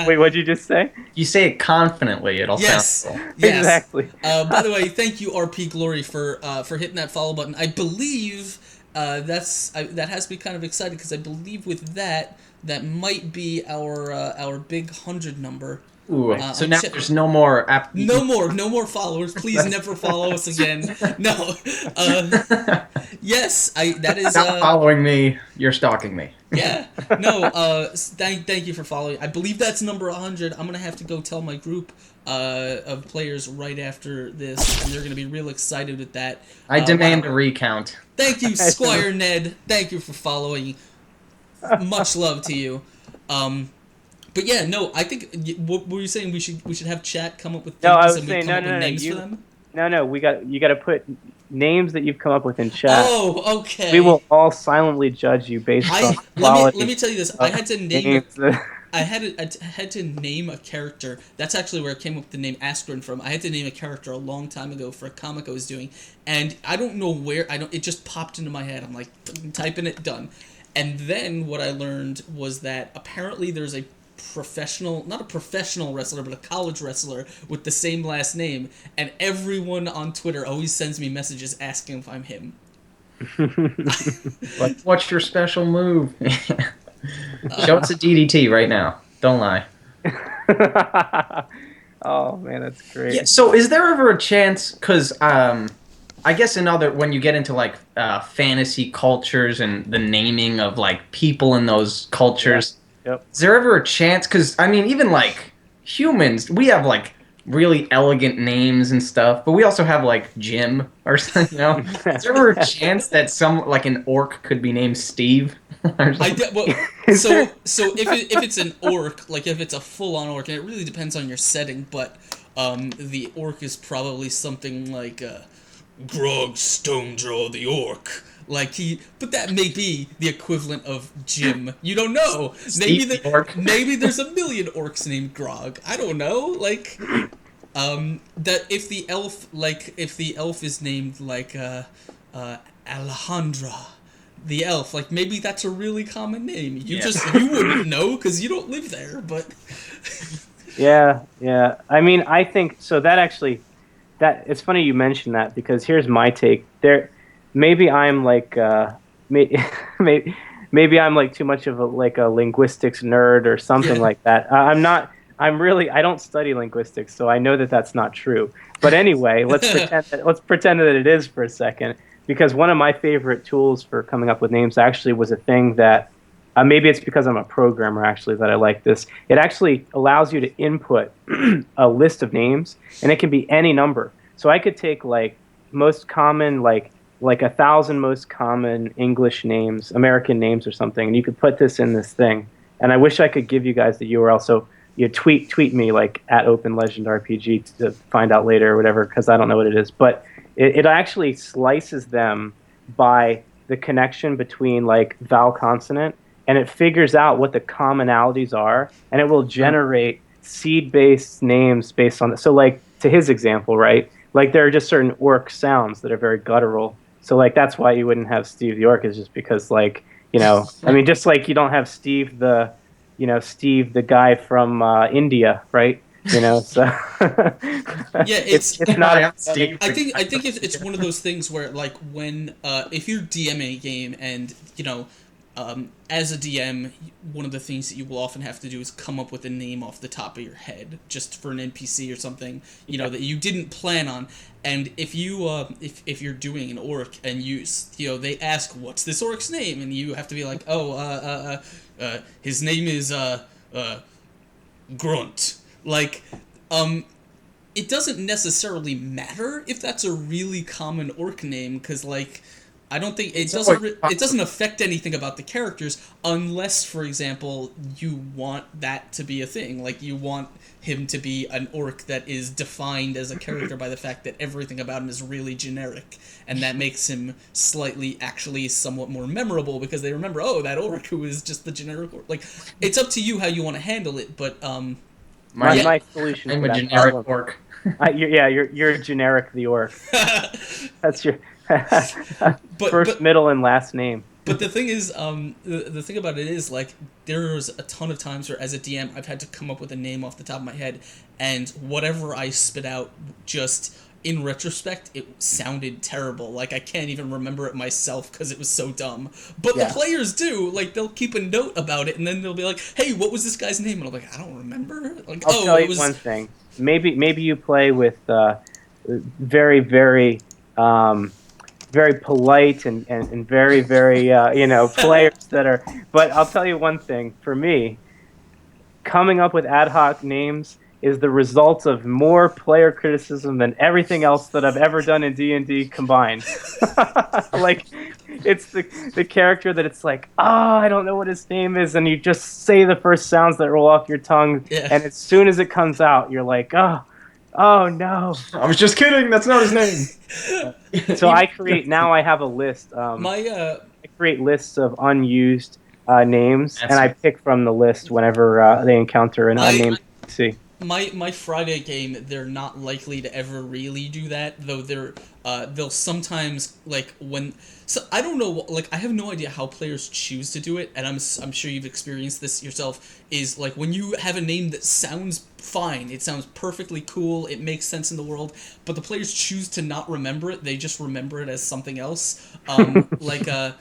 Wait, what'd you just say? You say it confidently, it'll sound cool. Yes. Exactly. By the way, thank you, RP Glory, for hitting that follow button. I believe that has me kind of excited, because I believe with that might be our big 100 number. Ooh, so now there's no more no more followers. Please never follow us again. No. Yes, that is. Stop following me. You're stalking me. Yeah. No. Thank you for following. I believe that's number 100. I'm gonna have to go tell my group of players right after this, and they're gonna be real excited with that. I demand a recount. Thank you, Squire Ned. Thank you for following. Much love to you. But yeah, no, I think, what were you saying? We should have chat come up with things, no, I was and saying, we come up with names for them? No, you got to put names that you've come up with in chat. Oh, okay. We will all silently judge you based on quality. Let me tell you this. I had to name I had to name a character. That's actually where I came up with the name Askren from. I had to name a character a long time ago for a comic I was doing, and I don't know where. It just popped into my head. I'm like, typing it, done. And then what I learned was that apparently there's a not a professional wrestler, but a college wrestler with the same last name, and everyone on Twitter always sends me messages asking if I'm him. Like, what's your special move? Show us a DDT right now. Don't lie. Oh man, that's great. Yeah, so is there ever a chance, because I guess when you get into, like, fantasy cultures and the naming of, like, people in those cultures, Yep. Is there ever a chance, because, I mean, even, like, humans, we have, like, really elegant names and stuff, but we also have, like, Jim or something, you know? Is there ever a chance that like, an orc could be named Steve? So if it's an orc, like if it's a full on orc, and it really depends on your setting, but the orc is probably something like Grog Stonejaw the orc. But that may be the equivalent of Jim. You don't know. Maybe there's a million orcs named Grog. I don't know. That if the elf is named Alejandra, the elf, maybe that's a really common name. You wouldn't know because you don't live there. But yeah. I mean, I think so. That it's funny you mentioned that, because here's my take. Maybe I'm maybe I'm too much of a linguistics nerd or something like that. I'm not. I don't study linguistics, so I know that that's not true. But anyway, let's pretend that it is for a second, because one of my favorite tools for coming up with names actually was a thing that maybe it's because I'm a programmer actually that I like this. It actually allows you to input a list of names, and it can be any number. So I could take most common 1,000 most common English names, American names or something, and you could put this in this thing. And I wish I could give you guys the URL. So you tweet me at OpenLegendRPG to find out later or whatever, because I don't know what it is. But it actually slices them by the connection between vowel consonant, and it figures out what the commonalities are, and it will generate seed-based names based on it. So to his example, right? There are just certain orc sounds that are very guttural. So that's why you wouldn't have Steve the orc, is just because I mean, just you don't have Steve the guy from India, right? So it's not Steve. I think it's one of those things where when if you're DMing a game and as a DM, one of the things that you will often have to do is come up with a name off the top of your head, just for an NPC or something, that you didn't plan on. And if you if you're doing an orc and they ask, what's this orc's name, and you have to be like, his name is Grunt. It doesn't necessarily matter if that's a really common orc name, because I don't think it doesn't affect anything about the characters, unless, for example, you want that to be a thing. You want him to be an orc that is defined as a character by the fact that everything about him is really generic, and that makes him actually somewhat more memorable, because they remember, that orc who is just the generic orc. It's up to you how you want to handle it, but my solution. I'm a generic orc. You're generic the orc. That's your first, middle, and last name. But the thing is, the thing about it is, there's a ton of times where, as a DM, I've had to come up with a name off the top of my head, and whatever I spit out, just in retrospect, it sounded terrible. I can't even remember it myself because it was so dumb. But the players do. They'll keep a note about it, and then they'll be like, "Hey, what was this guy's name?" And I'm like, "I don't remember." I'll tell you one thing. Maybe you play with very, very very polite and very, very players that are. But I'll tell you one thing. For me, coming up with ad hoc names is the result of more player criticism than everything else that I've ever done in D&D combined. It's the character that it's I don't know what his name is, and you just say the first sounds that roll off your tongue, and as soon as it comes out, you're like, oh no. I was just kidding, that's not his name. So I have a list. I create lists of unused names, and I pick from the list whenever they encounter an unnamed NPC. My Friday game, they're not likely to ever really do that, though they'll sometimes when. So I don't know, I have no idea how players choose to do it, and I'm sure you've experienced this yourself. Is when you have a name that sounds fine, it sounds perfectly cool, it makes sense in the world, but the players choose to not remember it. They just remember it as something else. There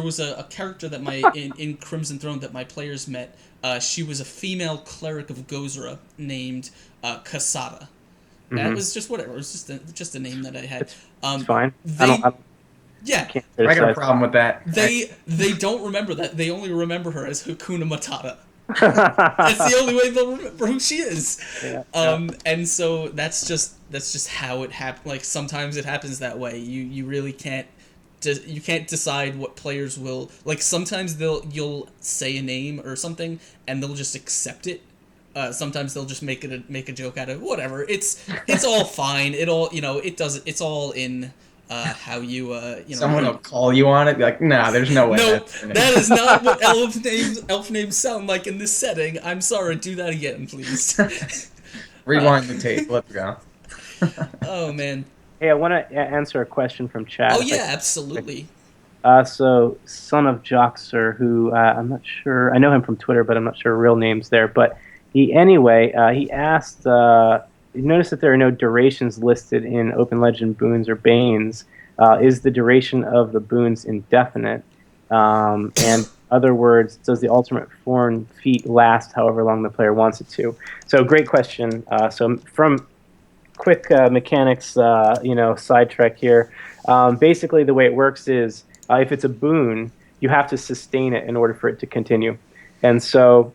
was a character that in Crimson Throne that my players met. She was a female cleric of Gozra named Kasada. That was just whatever. It was just a name that I had. It's fine. I got a problem with that. They don't remember that. They only remember her as Hakuna Matata. That's the only way they'll remember who she is. And so that's just how it happens. Sometimes it happens that way. You really can't you can't decide what players will like. Sometimes you'll say a name or something and they'll just accept it. Sometimes they'll just make a joke out of it. Whatever. It's all fine. It all it does. It's all in how you. Someone will call you on it, be like, nah, there's no way. No, that's that is not what elf names sound like in this setting. I'm sorry. Do that again, please. Rewind the tape. Let's go. Oh man. Hey, I want to answer a question from chat. Oh yeah, absolutely. So Son of Joxer, who I'm not sure, I know him from Twitter, but I'm not sure real names there. But he asked. You notice that there are no durations listed in Open Legend boons or banes. Is the duration of the boons indefinite? And other words, does the ultimate form feat last however long the player wants it to? So great question. So from quick mechanics, sidetrack here. Basically, the way it works is if it's a boon, you have to sustain it in order for it to continue. And so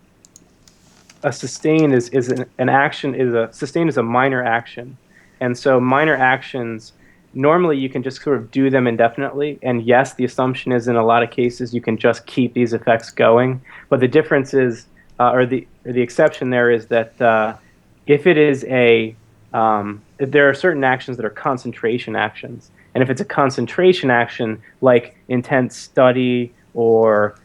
a sustain is an action sustain is a minor action. And so minor actions, normally you can just sort of do them indefinitely. And yes, the assumption is in a lot of cases you can just keep these effects going. But the difference is, or the exception there is that if it is there are certain actions that are concentration actions. And if it's a concentration action, like intense study or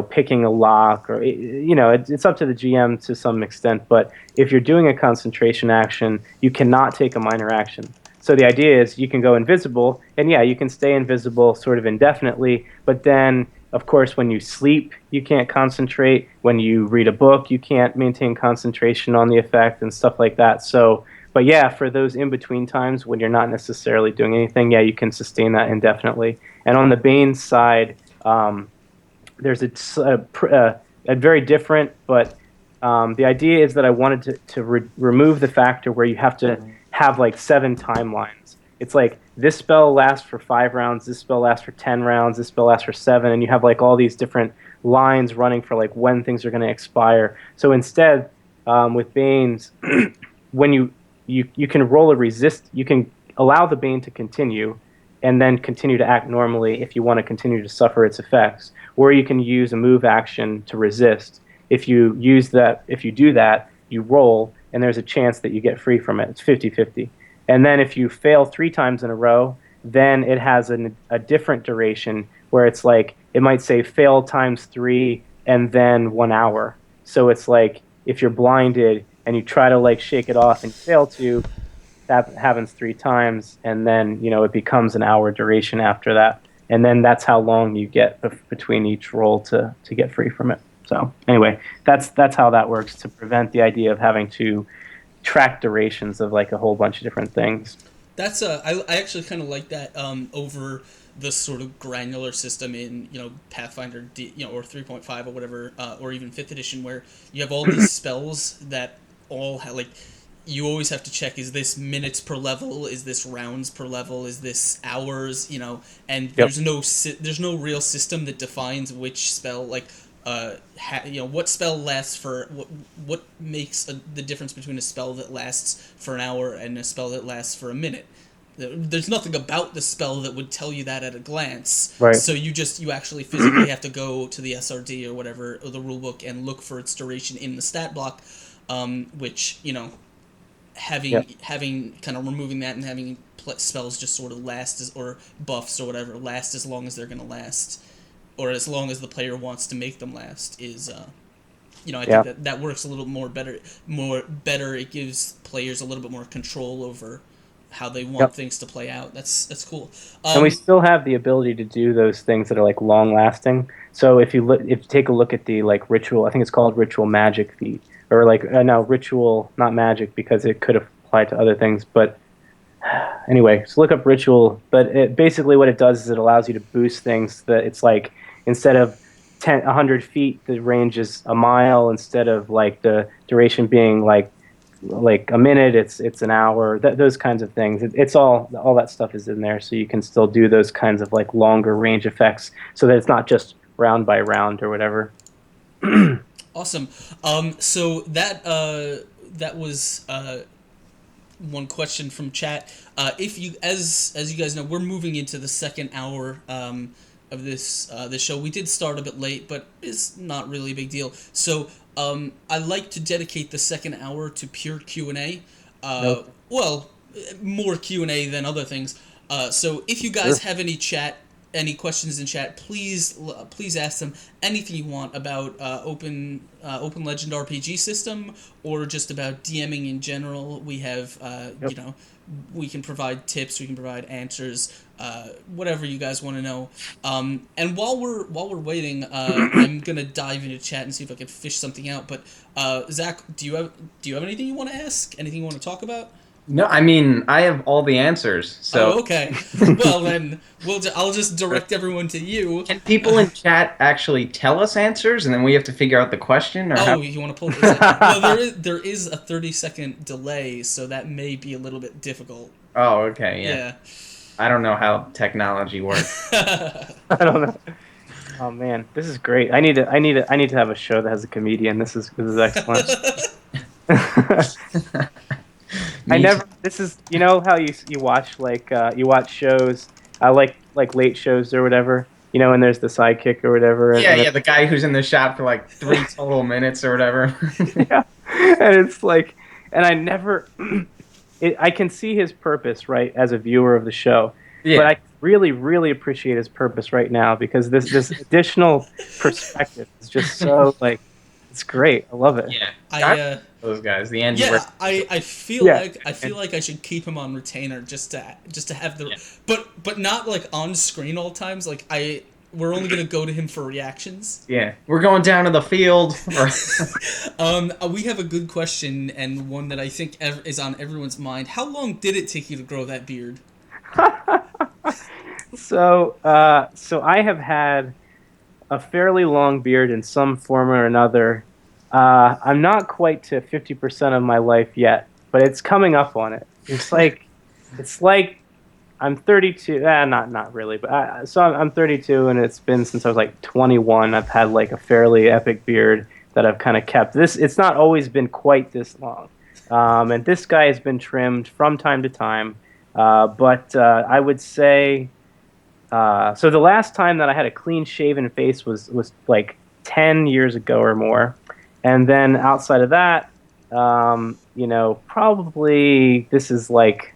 picking a lock, or it's up to the GM to some extent. But if you're doing a concentration action, you cannot take a minor action. So the idea is you can go invisible, and yeah, you can stay invisible sort of indefinitely. But then, of course, when you sleep, you can't concentrate. When you read a book, you can't maintain concentration on the effect and stuff like that. So, but yeah, for those in-between times when you're not necessarily doing anything, yeah, you can sustain that indefinitely. And on the Bane side, there's a very different, but the idea is that I wanted to remove the factor where you have to have like 7 timelines. It's like this spell lasts for 5 rounds, this spell lasts for 10 rounds, this spell lasts for 7, and you have like all these different lines running for like when things are going to expire. So instead, with Banes, when you can roll a resist, you can allow the Bane to continue and then continue to act normally if you want to continue to suffer its effects. Or you can use a move action to resist. If you do that, you roll, and there's a chance that you get free from it. It's 50-50. And then if you fail 3 times in a row, then it has a different duration where it's like, it might say fail times 3 and then 1 hour. So it's like, if you're blinded and you try to like shake it off and fail to, that happens 3 times, and then it becomes an hour duration after that. And then that's how long you get between each roll to get free from it. So anyway, that's how that works, to prevent the idea of having to track durations of like a whole bunch of different things. That's I actually kind of like that over the sort of granular system in Pathfinder or 3.5 or whatever, or even 5th edition, where you have all these spells that all have, like, you always have to check, is this minutes per level, is this rounds per level, is this hours, and Yep. there's no real system that defines which spell, like, what spell lasts for, what makes the difference between a spell that lasts for an hour and a spell that lasts for a minute. There's nothing about the spell that would tell you that at a glance. Right. So you actually physically have to go to the SRD or whatever, or the rulebook, and look for its duration in the stat block, which, having kind of removing that and having spells just sort of last or buffs or whatever last as long as they're going to last, or as long as the player wants to make them last, is I think that works a little more better. It gives players a little bit more control over how they want things to play out. That's cool. And we still have the ability to do those things that are like long lasting. So if you take a look at the like ritual, I think it's called ritual magic feat, or like no, ritual, not magic, because it could apply to other things. But anyway, so look up ritual. But basically what it does is it allows you to boost things that it's like, instead of 100 feet, the range is a mile. Instead of like the duration being like a minute, it's an hour. Those kinds of things. It's all that stuff is in there, so you can still do those kinds of like longer range effects, so that it's not just round by round or whatever. Awesome. So that was one question from chat. If you, as you guys know, we're moving into the second hour of this show. We did start a bit late, but it's not really a big deal. So I like to dedicate the second hour to pure Q&A. Nope. Well, more Q&A than other things. So if you guys have any questions in chat, please ask them anything you want about Open Legend RPG system, or just about DMing in general. We have we can provide tips, we can provide answers, whatever you guys want to know. And while we're waiting, I'm gonna dive into chat and see if I can fish something out. But Zach, do you have anything you want to ask? Anything you want to talk about? No, I mean, I have all the answers. So Oh, okay. Well, then I'll just direct everyone to you. can people in chat actually tell us answers, and then we have to figure out the question? Or how? You want to pull this up? Well, there is a 30-second delay, so that may be a little bit difficult. Oh, okay, yeah. I don't know how technology works. I don't know. Oh man, this is great. I need to have a show that has a comedian. This is excellent. This is, you know how you watch you watch shows, like late shows or whatever, you know, and there's the sidekick or whatever. Yeah, the guy who's in the shop for like 3 total minutes or whatever. Yeah, and it's like, and I never, I can see his purpose, right, as a viewer of the show, but I really, really appreciate his purpose right now, because this additional perspective is just so like, it's great. I love it. Yeah, those guys, the Andy. Yeah, I feel like I should keep him on retainer just to have the, but not like on screen all times. Like we're only gonna go to him for reactions. Yeah, we're going down to the field. We have a good question, and one that I think is on everyone's mind. How long did it take you to grow that beard? So I have had a fairly long beard in some form or another. I'm not quite to 50% of my life yet, but it's coming up on it. It's like I'm 32. Not really, but so I'm 32, and it's been since I was like 21. I've had like a fairly epic beard that I've kind of kept. It's not always been quite this long, and this guy has been trimmed from time to time. But I would say, so the last time that I had a clean shaven face was like 10 years ago or more. And then outside of that, you know, probably this is like,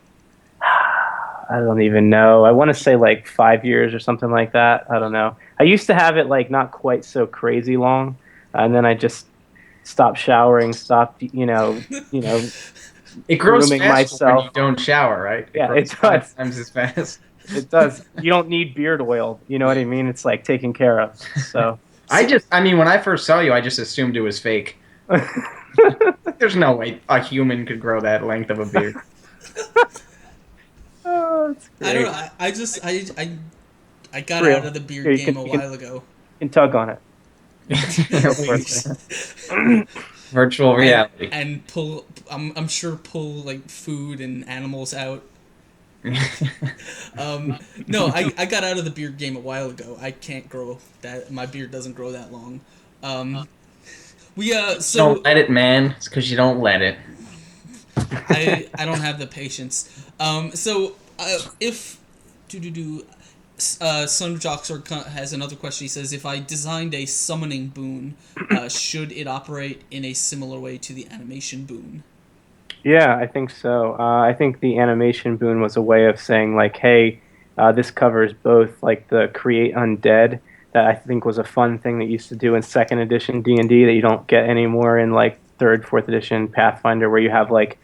I don't even know. I want to say like 5 years or something like that. I don't know. I used to have it like not quite so crazy long, and then I just stopped showering, stopped, you know, it grows grooming fast myself. when you don't shower, right? Yeah, grows it does. 5 times as fast. It does. You don't need beard oil. You know what I mean? It's like taken care of. So. I mean, when I first saw you, I just assumed it was fake. There's no way a human could grow that length of a beard. Oh, it's great. I don't know. I got out of the beard game a while ago. You can tug on it. Virtual reality. And pull. I'm sure pull like food and animals out. No, I got out of the beard game a while ago. I can't grow that. My beard doesn't grow that long. Don't let it, man. It's because you don't let it. I don't have the patience. If Son of Joxer has another question. He says, if I designed a summoning boon, should it operate in a similar way to the animation boon? Yeah, I think so. I think the animation boon was a way of saying, like, hey, this covers both, like, the create undead, that I think was a fun thing that used to do in 2nd edition D&D that you don't get anymore in, like, 3rd, 4th edition Pathfinder, where you have, like,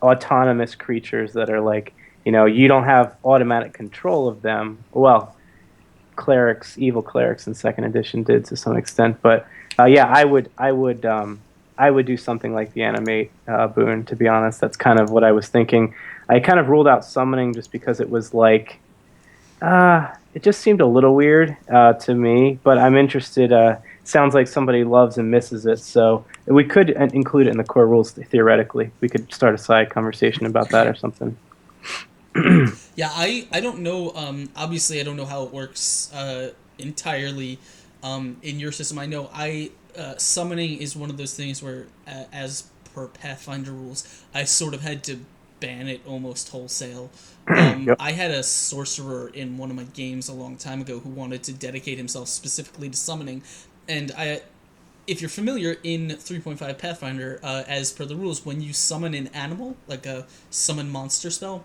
autonomous creatures that are, like, you know, you don't have automatic control of them. Well, clerics, evil clerics in 2nd edition did to some extent, but yeah, I would do something like the animate boon, to be honest. That's kind of what I was thinking. I kind of ruled out summoning just because it was like, it just seemed a little weird to me, but I'm interested. Sounds like somebody loves and misses it, so we could include it in the core rules theoretically. We could start a side conversation about that or something. Yeah, I don't know. Obviously, I don't know how it works entirely in your system. I know summoning is one of those things where, as per Pathfinder rules, I sort of had to ban it almost wholesale. Yep. I had a sorcerer in one of my games a long time ago who wanted to dedicate himself specifically to summoning, and if you're familiar in 3.5 Pathfinder, as per the rules, when you summon an animal, like a summon monster spell,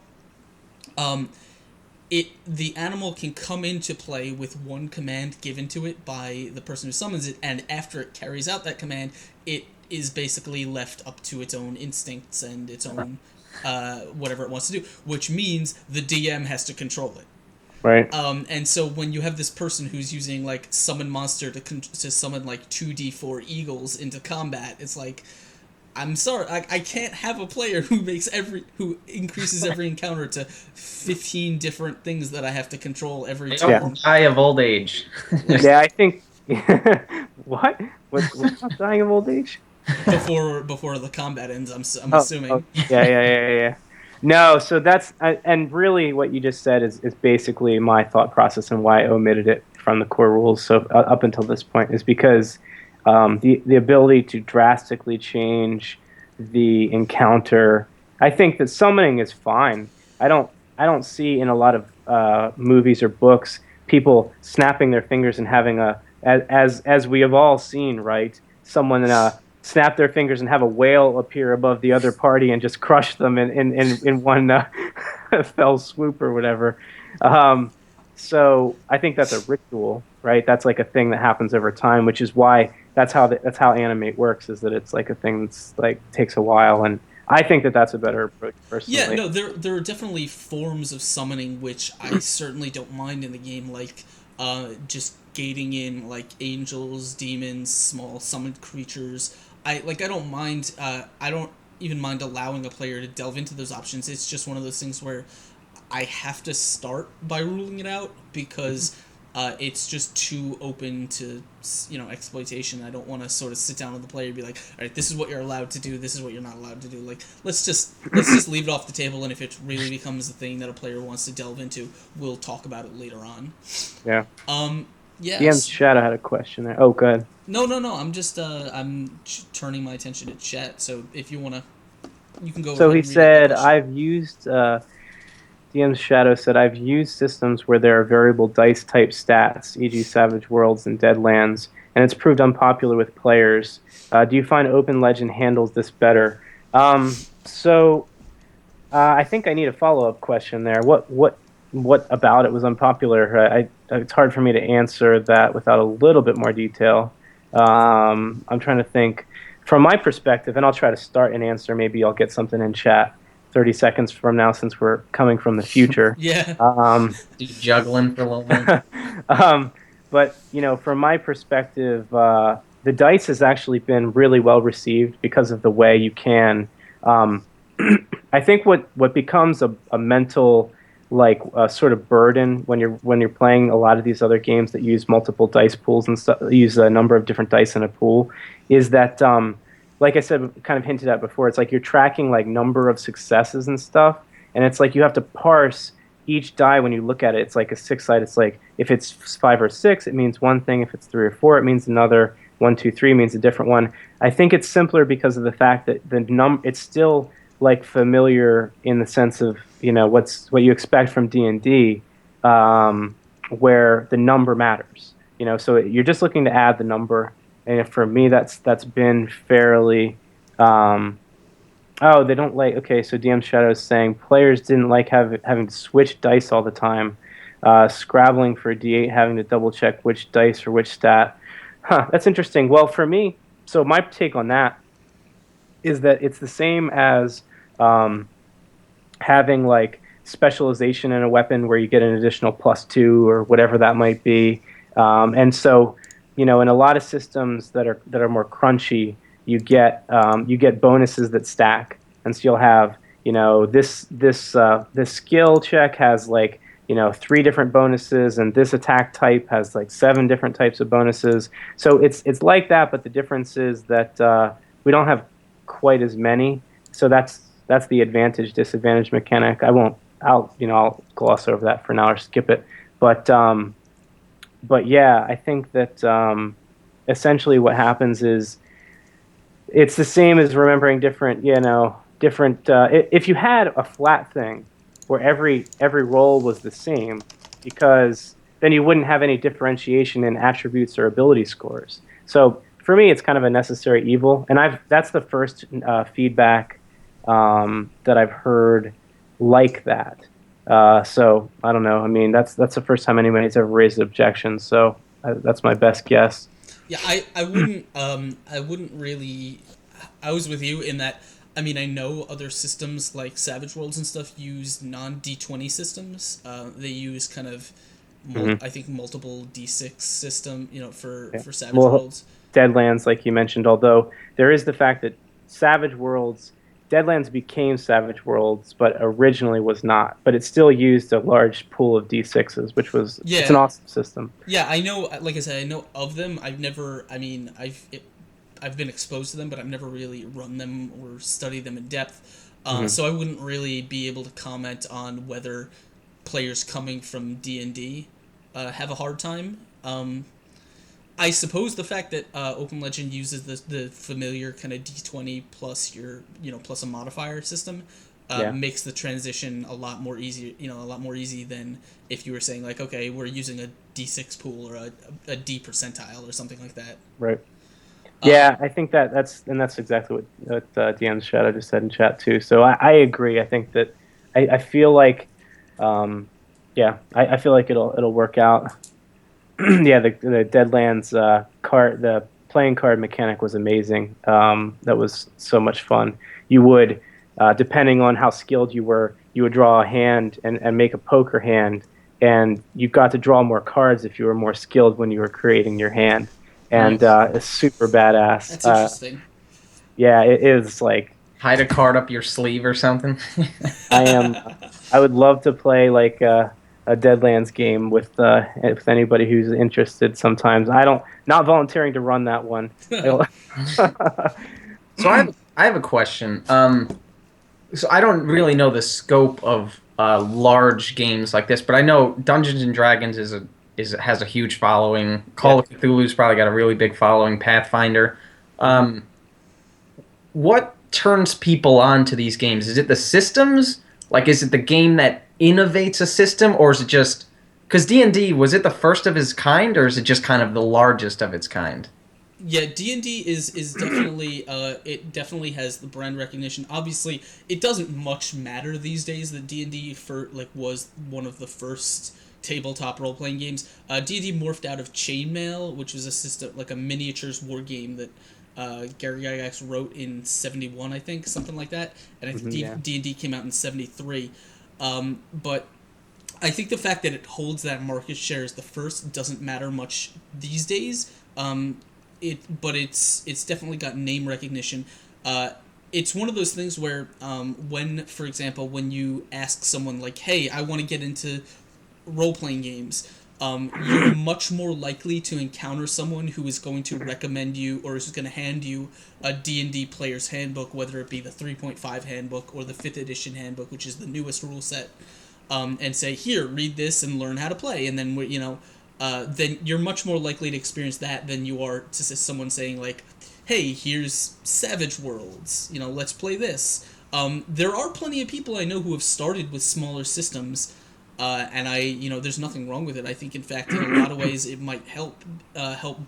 the animal can come into play with one command given to it by the person who summons it, and after it carries out that command, it is basically left up to its own instincts and its own whatever it wants to do, which means the DM has to control it. Right. And so when you have this person who's using like summon monster to summon like 2d4 eagles into combat, it's like, I'm sorry, I can't have a player who increases every encounter to 15 different things that I have to control every They turn. all die of old age. Yeah, I think. What? What's not dying of old age? Before the combat ends, I'm assuming. Oh, yeah. No, so that's and really what you just said is basically my thought process and why I omitted it from the core rules. So up until this point is because the ability to drastically change the encounter. I think that summoning is fine. I don't see in a lot of movies or books people snapping their fingers and having as we have all seen, right? Someone snap their fingers and have a whale appear above the other party and just crush them in one fell swoop or whatever. So I think that's a ritual, right? That's like a thing that happens over time, which is why that's how animate works. Is that it's like a thing that's like takes a while, and I think that that's a better approach personally. Yeah, no, there are definitely forms of summoning which I certainly don't mind in the game, like just gating in like angels, demons, small summoned creatures. I don't mind. I don't even mind allowing a player to delve into those options. It's just one of those things where I have to start by ruling it out because it's just too open to exploitation. I don't want to sort of sit down with the player and be like, all right, this is what you're allowed to do, this is what you're not allowed to do. Like let's just leave it off the table, and if it really becomes a thing that a player wants to delve into, we'll talk about it later on. Yeah. Yes. DM Shadow had a question there. Oh, good. No. I'm just turning my attention to chat. So if you wanna, you can go. So ahead he and read said, that question. I've used. DM's Shadow said, I've used systems where there are variable dice type stats, e.g., Savage Worlds and Deadlands, and it's proved unpopular with players. Do you find Open Legend handles this better? So I think I need a follow up question there. What about it was unpopular? It's hard for me to answer that without a little bit more detail. I'm trying to think from my perspective, and I'll try to start an answer. Maybe I'll get something in chat 30 seconds from now since we're coming from the future. Yeah. Juggling for a little bit. But from my perspective, the dice has actually been really well received because of the way you can. I think what becomes a mental sort of burden when you're playing a lot of these other games that use multiple dice pools and stuff, use a number of different dice in a pool, is that like I said, kind of hinted at before, it's like you're tracking like number of successes and stuff, and it's like you have to parse each die when you look at it. It's like a six-sided. It's like if it's 5 or 6, it means one thing. If it's 3 or 4, it means another. 1, 2, 3 means a different one. I think it's simpler because of the fact that it's still like familiar in the sense of what you expect from D&D, where the number matters. So you're just looking to add the number. And for me, that's been fairly. They don't like. Okay, so DM Shadow is saying players didn't like having to switch dice all the time, scrabbling for a D8, having to double check which dice or which stat. That's interesting. Well, for me, so my take on that is that it's the same as having like specialization in a weapon where you get an additional +2 or whatever that might be, and so. In a lot of systems that are more crunchy, you get bonuses that stack, and so you'll have this skill check has like 3 different bonuses, and this attack type has like 7 different types of bonuses. So it's like that, but the difference is that we don't have quite as many. So that's the advantage disadvantage mechanic. I'll gloss over that for now or skip it, But yeah, I think that essentially what happens is it's the same as remembering different, different. If you had a flat thing where every role was the same, because then you wouldn't have any differentiation in attributes or ability scores. So for me, it's kind of a necessary evil, and I've that's the first feedback that I've heard like that. So I don't know. I mean, that's the first time anybody's ever raised objections. So that's my best guess. Yeah, I wouldn't really. I was with you in that. I mean, I know other systems like Savage Worlds and stuff use non D20 systems. They use kind of, I think, multiple D6 system. You know, Yeah. for Savage Well, Worlds. Deadlands, like you mentioned, although there is the fact that Savage Worlds, Deadlands became Savage Worlds, but originally was not. But it still used a large pool of D6s, which was it's an Yeah, awesome system. yeah. I know. Like I said, I know of them. I've never. I mean, I've been exposed to them, but I've never really run them or studied them in depth. Hmm. So I wouldn't really be able to comment on whether players coming from D&D have a hard time. I suppose the fact that Open Legend uses the familiar kind of D20 plus plus a modifier system Yeah. makes the transition a lot more easy. A lot more easy than if you were saying like, okay, we're using a D6 pool or a D percentile or something like that. Right. Um, Yeah, I think that's exactly what DM's Shadow just said in chat too. So I agree. I think that I feel like, um, yeah, I feel like it'll work out. Yeah, the Deadlands card, the playing card mechanic was amazing. That was so much fun. You would, depending on how skilled you would draw a hand and make a poker hand, and you got to draw more cards if you were more skilled when you were creating your hand. And Nice. it's super badass. that's interesting. Yeah, it is like Hide a card up your sleeve or something. I am. I would love to play like a Deadlands game with anybody who's interested. Sometimes I don't not volunteering to run that one. So I have a question. So I don't really know the scope of large games like this, but I know Dungeons and Dragons has a huge following. Call of Cthulhu's probably got a really big following. Pathfinder. Um, what turns people on to these games? Is it the systems? Like, is it the game that innovates a system, or is it just because D&D was it the first of its kind, or is it just kind of the largest of its kind? Yeah, D&D is definitely it definitely has the brand recognition. Obviously, it doesn't much matter these days that D&D for like was one of the first tabletop role playing games. D&D morphed out of Chainmail, which was a system like a miniatures war game that Gary Gygax wrote in 71, I think, something like that. And I think Yeah. D&D came out in 73. But I think the fact that it holds that market share as the first doesn't matter much these days. But it's definitely got name recognition. It's one of those things where when, for example, when you ask someone like, "Hey, I want to get into role playing games," you're much more likely to encounter someone who is going to recommend you or is going to hand you a D&D player's handbook, whether it be the 3.5 handbook or the 5th edition handbook, which is the newest rule set, and say, "Here, read this and learn how to play," and then then you're much more likely to experience that than you are to someone saying like, "Hey, here's Savage Worlds, let's play this." There are plenty of people I know who have started with smaller systems, and there's nothing wrong with it. I think, in fact, in a lot of ways, it might help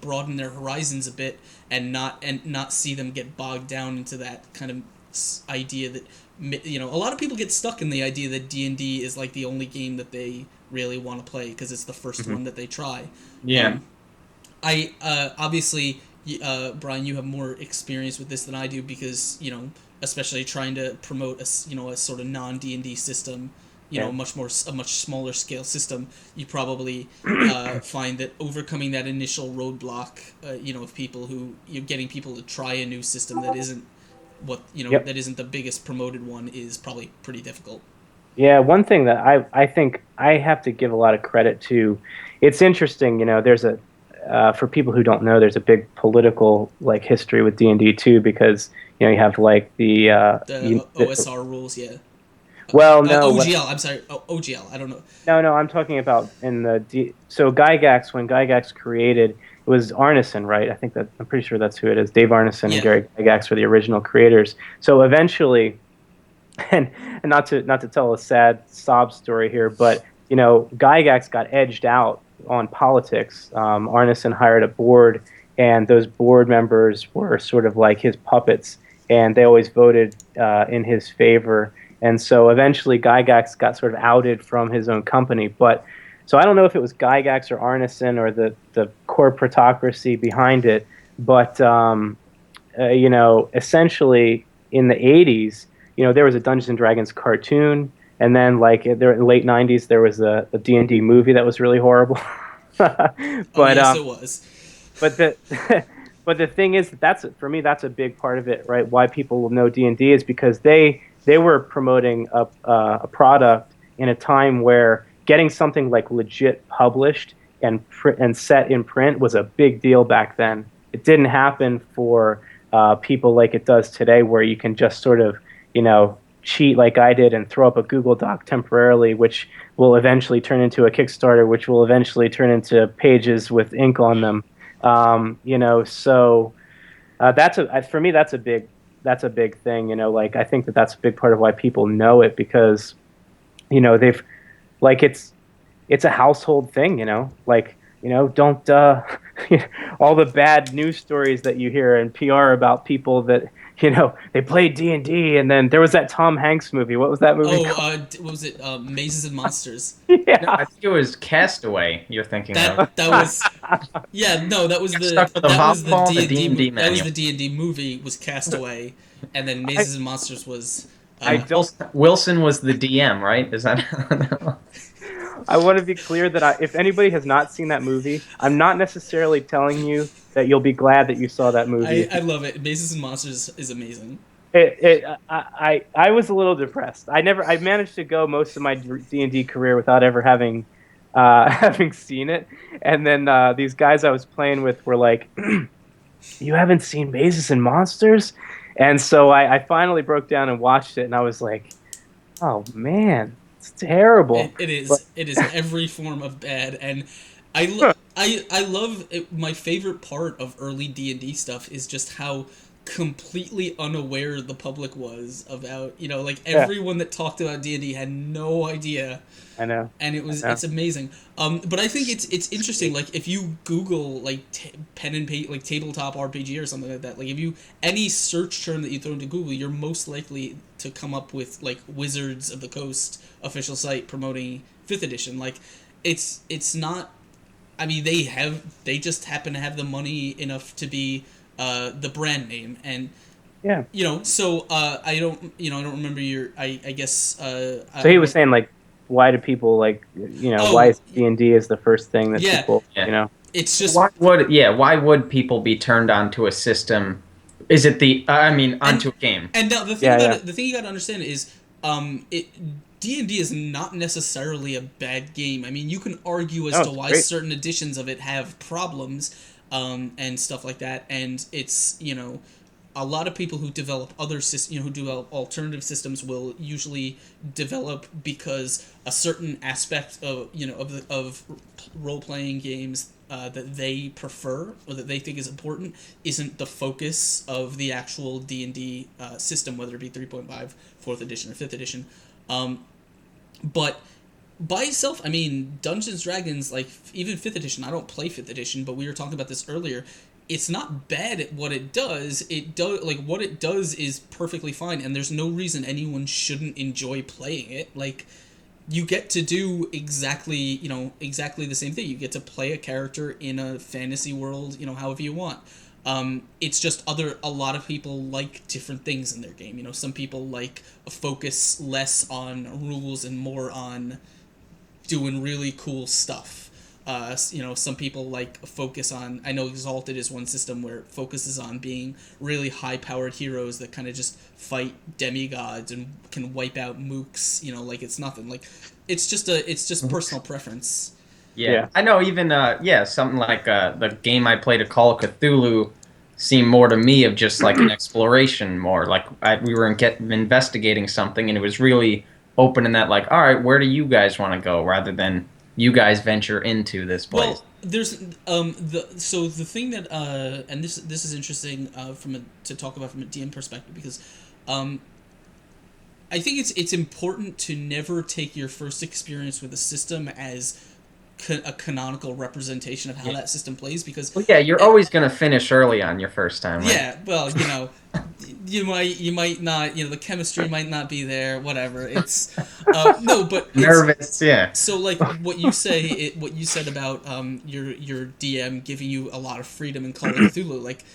broaden their horizons a bit and not see them get bogged down into that kind of idea that a lot of people get stuck in the idea that D&D is like the only game that they really want to play because it's the first one that they try. Yeah. I obviously, Brian, you have more experience with this than I do because especially trying to promote a sort of non D&D system, Yeah. a much smaller scale system. You probably find that overcoming that initial roadblock, of people who getting people to try a new system that isn't Yep. that isn't the biggest promoted one is probably pretty difficult. Yeah, one thing that I think I have to give a lot of credit to, it's interesting, there's for people who don't know, there's a big political like history with D&D too, because you have like The OSR rules, yeah. well, no, OGL. I'm sorry. OGL. I don't know. no, I'm talking about in so Gygax, when Gygax created, it was Arneson, right? I'm pretty sure that's who it is. Dave Arneson and Yeah. Gary Gygax were the original creators. So eventually, and not to tell a sad sob story here, but you know, Gygax got edged out on politics. Arneson hired a board, and those board members were sort of like his puppets, and they always voted in his favor. And so eventually, Gygax got sort of outed from his own company. But so I don't know if it was Gygax or Arneson or the corporatocracy behind it, but you know, essentially in the 80s, you know, there was a Dungeons and Dragons cartoon, and then like there in the late 90s there was a D&D movie that was really horrible. Oh but yes, it was. but the but the thing is that's for me that's a big part of it, right? Why people will know D&D is because they were promoting a product in a time where getting something like legit published and set in print was a big deal back then. It didn't happen for people like it does today, where you can just sort of, you know, cheat like I did and throw up a Google Doc temporarily, which will eventually turn into a Kickstarter, which will eventually turn into pages with ink on them. You know, so for me that's a big thing. You know, like I think that that's a big part of why people know it, because you know they've like it's a household thing, you know, like, you know, don't all the bad news stories that you hear in PR about people that, you know, they played D&D, and then there was that Tom Hanks movie. What was that movie Oh, called? what was it? Mazes and Monsters. No, Yeah. I think it was Castaway you're thinking of. That was yeah, no, that was Got stuck with a volleyball, the D&D that was menu. the D&D movie was Castaway, and then I, Mazes and Monsters was I don't Wilson was the DM, right? Is that? I want to be clear that if anybody has not seen that movie, I'm not necessarily telling you that you'll be glad that you saw that movie. I love it. Mazes and Monsters is amazing. I was a little depressed. I managed to go most of my D&D career without ever having having seen it, and then these guys I was playing with were like, "You haven't seen Mazes and Monsters?" And so I finally broke down and watched it, and I was like, "Oh man, it's terrible." It But is. It is every form of bad, and I love it. My favorite part of early D&D stuff is just how completely unaware the public was about, you know, like yeah, everyone that talked about D&D had no idea, I know. and I know. it's amazing. But I think it's interesting. Like if you Google like pen and paper, like tabletop RPG or something like that, like if you any search term that you throw into Google, you're most likely to come up with like Wizards of the Coast official site promoting fifth edition. Like it's not. I mean, they just happen to have the money enough to be the brand name, and Yeah. you know, so I don't remember your I guess So he was saying like, why do people like, you know, why oh is D&D is the first thing that yeah, people, Yeah. you know? it's just Why would people be turned on to a system? Is it I mean, and onto a game? and now the thing Yeah, about yeah. it, the thing you got to understand is it D&D is not necessarily a bad game. I mean, you can argue as No, to it's why great. certain editions of it have problems and stuff like that, and it's, you know, a lot of people who develop who develop alternative systems will usually develop because a certain aspect of, you know, of role playing games that they prefer or that they think is important isn't the focus of the actual D&D system, whether it be 3.5, 4th edition, or 5th edition. But by itself, I mean, Dungeons Dragons, like even 5th edition, I don't play 5th edition, but we were talking about this earlier. It's not bad at what it does. What it does is perfectly fine, and there's no reason anyone shouldn't enjoy playing it. Like, you get to do exactly the same thing. You get to play a character in a fantasy world, you know, however you want. It's just a lot of people like different things in their game. You know, some people like a focus less on rules and more on doing really cool stuff. You know, some people like focus on. I know Exalted is one system where it focuses on being really high-powered heroes that kind of just fight demigods and can wipe out mooks. You know, like it's nothing. Like it's just personal preference. Yeah, Yeah. I know. Even something like the game I played, A Call of Cthulhu, seemed more to me of just like an exploration, more like we were investigating something, and it was really open in that, like, all right, where do you guys want to go, rather than you guys venture into this place. Well, there's the thing that and this is interesting to talk about from a DM perspective, because I think it's important to never take your first experience with a system as a canonical representation of how that system plays, because Well, yeah, you're always gonna finish early on your first time, right? yeah, well, you might not, the chemistry might not be there, whatever. It's no, but it's Nervous, yeah. so like what you said about your DM giving you a lot of freedom in Call of Cthulhu, like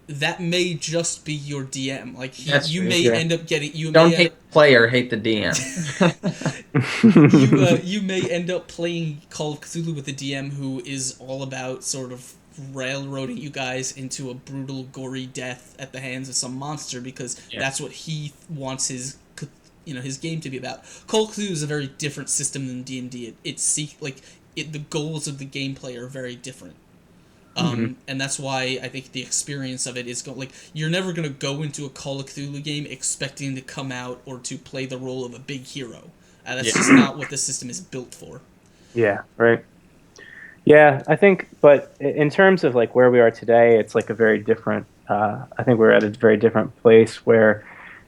that may just be your DM. Like That's you true. may Yeah. end up getting you Don't may hate the player, hate the DM. you may end up playing Call of Cthulhu with a DM who is all about sort of railroading you guys into a brutal, gory death at the hands of some monster, because that's what he wants his game to be about. Call of Cthulhu is a very different system than D&D. The goals of the gameplay are very different. And that's why I think the experience of it is you're never gonna go into a Call of Cthulhu game expecting to come out or to play the role of a big hero. That's just not what the system is built for. Yeah, right. Yeah, I think, but in terms of like where we are today, it's like a very different. I think we're at a very different place where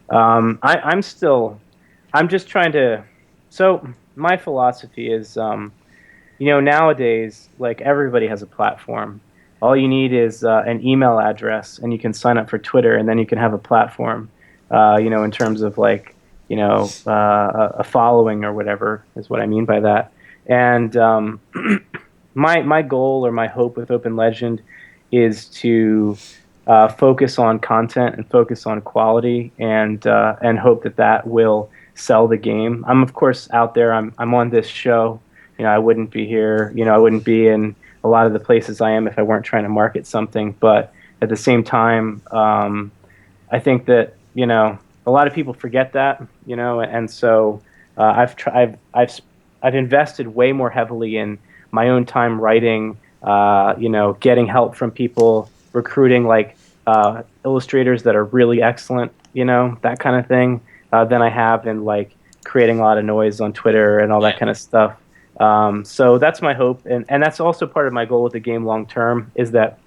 I'm just trying to. So my philosophy is, nowadays, like everybody has a platform. All you need is an email address, and you can sign up for Twitter, and then you can have a platform. In terms of like, a following or whatever is what I mean by that. And my goal or my hope with Open Legend is to focus on content and focus on quality, and hope that will sell the game. I'm of course out there. I'm on this show. I wouldn't be here. I wouldn't be in a lot of the places I am if I weren't trying to market something. But at the same time, I think that a lot of people forget that. And so I've invested way more heavily in my own time writing, getting help from people, recruiting like illustrators that are really excellent, that kind of thing, than I have in like creating a lot of noise on Twitter and all that kind of stuff. So that's my hope, and that's also part of my goal with the game long term, is that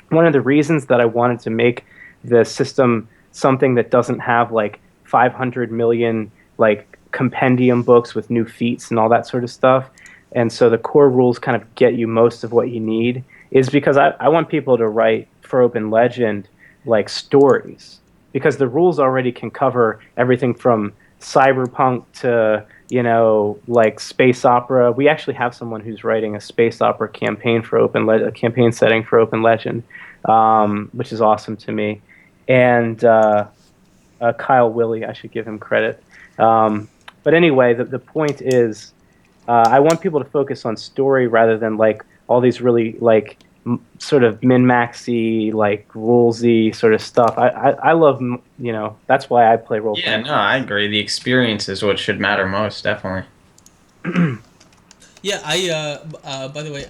one of the reasons that I wanted to make the system something that doesn't have like 500 million like compendium books with new feats and all that sort of stuff, and so the core rules kind of get you most of what you need, is because I want people to write for Open Legend like stories, because the rules already can cover everything from cyberpunk to like space opera. We actually have someone who's writing a space opera campaign for a campaign setting for Open Legend, which is awesome to me. And Kyle Willie, I should give him credit. But anyway, the point is, I want people to focus on story rather than like all these really like sort of min-maxy, like rulesy sort of stuff. I love, that's why I play role Yeah, playing. no, I agree. The experience is what should matter most, definitely. Yeah, by the way,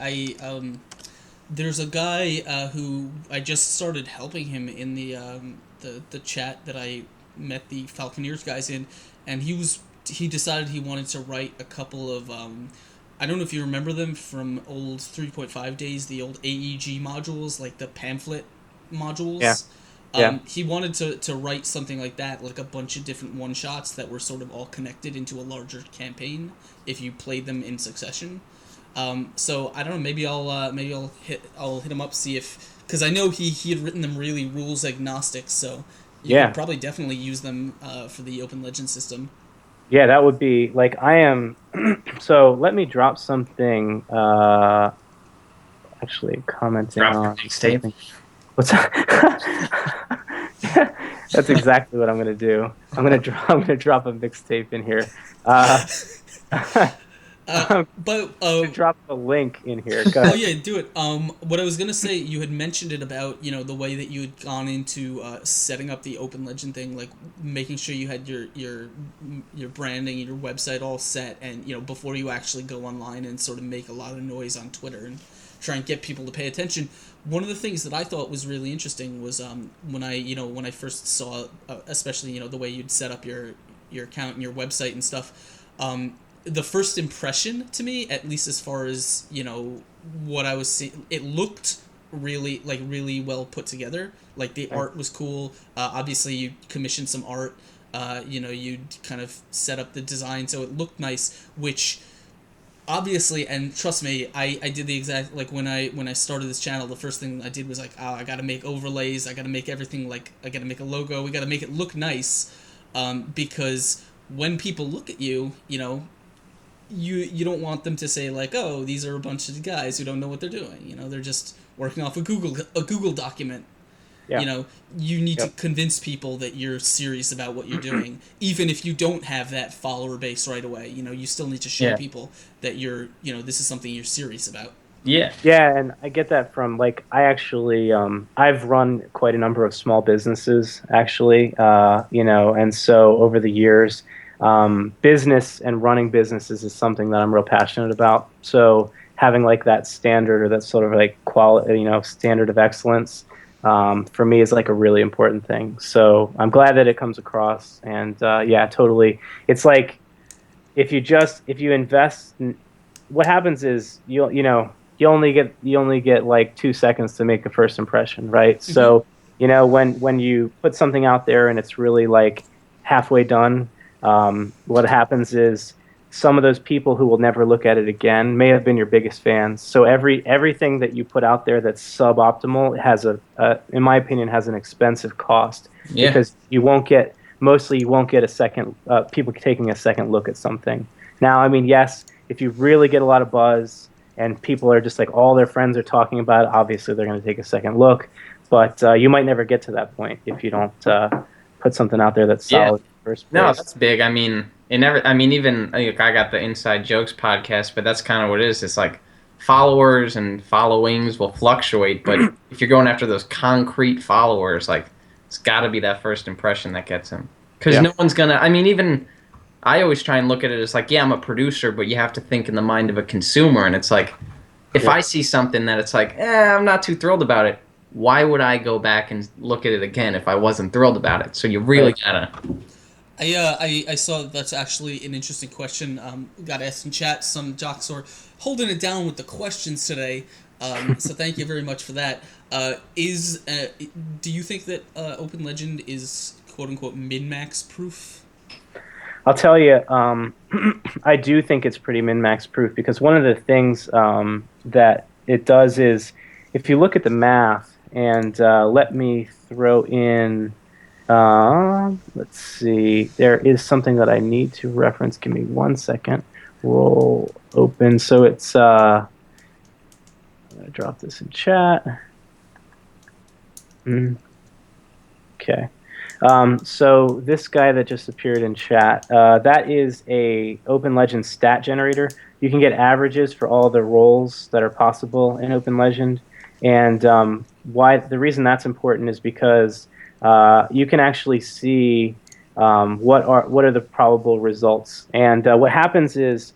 there's a guy who I just started helping him in the chat that I met the Falconeers guys in, and he decided he wanted to write a couple of I don't know if you remember them from old 3.5 days, the old AEG modules, like the pamphlet modules. Yeah. Yeah. He wanted to write something like that, like a bunch of different one-shots that were sort of all connected into a larger campaign if you played them in succession. So I don't know, maybe I'll hit him up, see if, because I know he had written them really rules agnostic, so you could probably definitely use them for the Open Legend system. Yeah, that would be like I am. So let me drop something. Actually, commenting Drop your on mixtape. something. What's that? That's exactly what I'm gonna do. I'm gonna drop a mixtape in here. Drop a link in here. Go Oh ahead. yeah, do it. What I was gonna say, you had mentioned it about the way that you had gone into setting up the Open Legend thing, like making sure you had your branding and your website all set, and before you actually go online and sort of make a lot of noise on Twitter and try and get people to pay attention. One of the things that I thought was really interesting was when I first saw, especially the way you'd set up your account and your website and stuff. The first impression to me, at least as far as what I was seeing, it looked really well put together. Like the art was cool. Obviously, you commissioned some art. You kind of set up the design so it looked nice, which obviously, and trust me, I did the exact, like, when I started this channel, the first thing I did was like, oh, I gotta make overlays, I gotta make everything, like, I gotta make a logo, we gotta make it look nice, because when people look at you, you don't want them to say, like, oh, these are a bunch of guys who don't know what they're doing, they're just working off a Google document. Yeah. You need to Yep. convince people that you're serious about what you're doing, even if you don't have that follower base right away. You still need to show Yeah. people that this is something you're serious about. Yeah. Yeah, and I get that from, like, I actually I've run quite a number of small businesses actually, and so over the years, business and running businesses is something that I'm real passionate about. So having like that standard, or that sort of like quality, standard of excellence, for me is like a really important thing. So I'm glad that it comes across, and yeah, totally. It's like if you invest what happens is you only get like 2 seconds to make a first impression, right? Mm-hmm. So when you put something out there and it's really like halfway done, what happens is some of those people who will never look at it again may have been your biggest fans. So everything that you put out there that's suboptimal has in my opinion, has an expensive cost, Yeah. because you won't get a second people taking a second look at something. Now, I mean, yes, if you really get a lot of buzz and people are just like, all their friends are talking about it, obviously they're going to take a second look. But you might never get to that point if you don't put something out there that's Yeah. solid in the first No, place. that's big. I mean, it never. I mean, even like, I got the Inside Jokes podcast, but that's kind of what it is. It's like followers and followings will fluctuate, but if you're going after those concrete followers, like, it's got to be that first impression that gets them. Because Yeah. no one's gonna. I mean, even I always try and look at it as like, yeah, I'm a producer, but you have to think in the mind of a consumer, and it's like, if Yeah. I see something that it's like, I'm not too thrilled about it, why would I go back and look at it again if I wasn't thrilled about it? So you really Right. gotta. I saw that's actually an interesting question. Got asked in chat. Some jocks are holding it down with the questions today. So thank you very much for that. Do you think that Open Legend is quote unquote min-max proof? I'll tell you, I do think it's pretty min-max proof, because one of the things that it does is, if you look at the math, and let me throw in, let's see, there is something that I need to reference. Give me 1 second. Roll open. So it's, I'm going to drop this in chat. Okay. So this guy that just appeared in chat, that is a Open Legend stat generator. You can get averages for all the roles that are possible in Open Legend, and why the reason that's important is because you can actually see what are the probable results. And what happens is,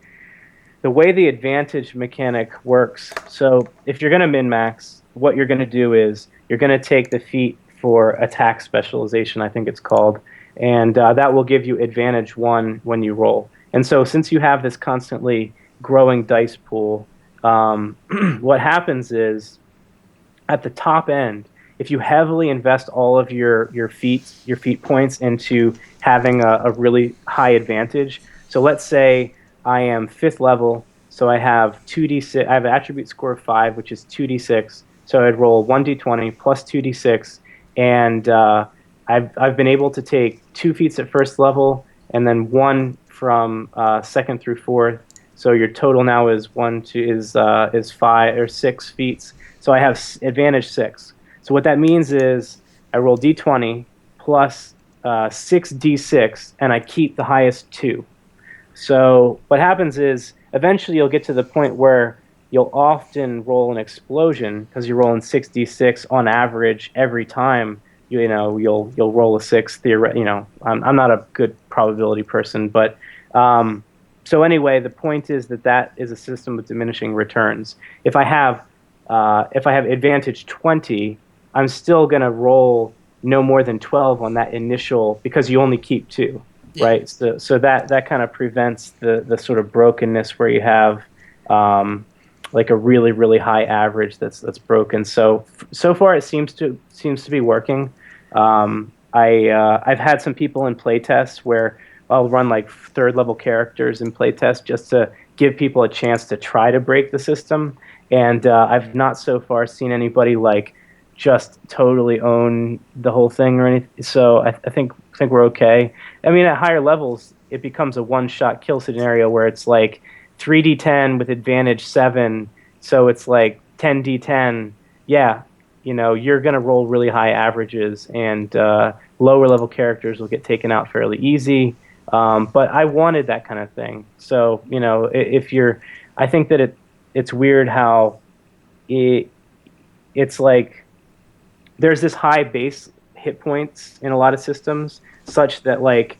the way the advantage mechanic works. So if you're going to min-max, what you're going to do is you're going to take the feat for attack specialization, I think it's called, and that will give you advantage 1 when you roll. And so since you have this constantly growing dice pool, what happens is, at the top end, if you heavily invest all of your feat points into having a really high advantage, so let's say I am 5th level, so I have 2d6. I have an attribute score of 5, which is 2d6. So I'd roll 1d20 plus 2d6, and I've been able to take 2 feats at 1st level, and then 1 from 2nd through 4th. So your total now is 5 or 6 feats. So I have advantage 6. So what that means is I roll d20 plus 6d6, and I keep the highest 2. So what happens is, eventually you'll get to the point where you'll often roll an explosion, because you're rolling 6d6 on average every time. You'll roll a 6. I'm not a good probability person, but so anyway, the point is that is a system with diminishing returns. If I have advantage 20, I'm still going to roll no more than 12 on that initial, because you only keep 2. Yeah. Right, so that kind of prevents the sort of brokenness where you have like a really, really high average that's broken. So far it seems to be working. I I've had some people in playtests where I'll run like third level characters in playtest just to give people a chance to try to break the system. And I've not so far seen anybody like just totally own the whole thing or anything. So I think we're okay. I mean, at higher levels, it becomes a one-shot kill scenario where it's like 3d10 with advantage 7, so it's like 10d10. Yeah, you're gonna roll really high averages, and lower level characters will get taken out fairly easy. But I wanted that kind of thing. So if you're, I think that it's weird how it it's like there's this high base hit points in a lot of systems, such that like,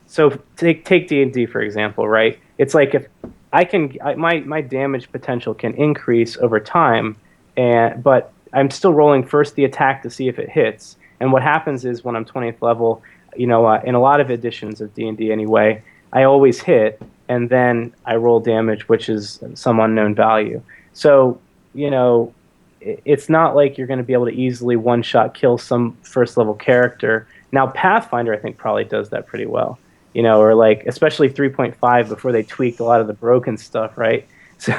so take D&D for example, right? It's like if my damage potential can increase over time, but I'm still rolling first the attack to see if it hits. And what happens is when I'm 20th level, in a lot of editions of D&D anyway, I always hit, and then I roll damage, which is some unknown value. So you know it's not like you're going to be able to easily one shot kill some first level character. Now Pathfinder I think probably does that pretty well. Or like especially 3.5 before they tweaked a lot of the broken stuff, right? So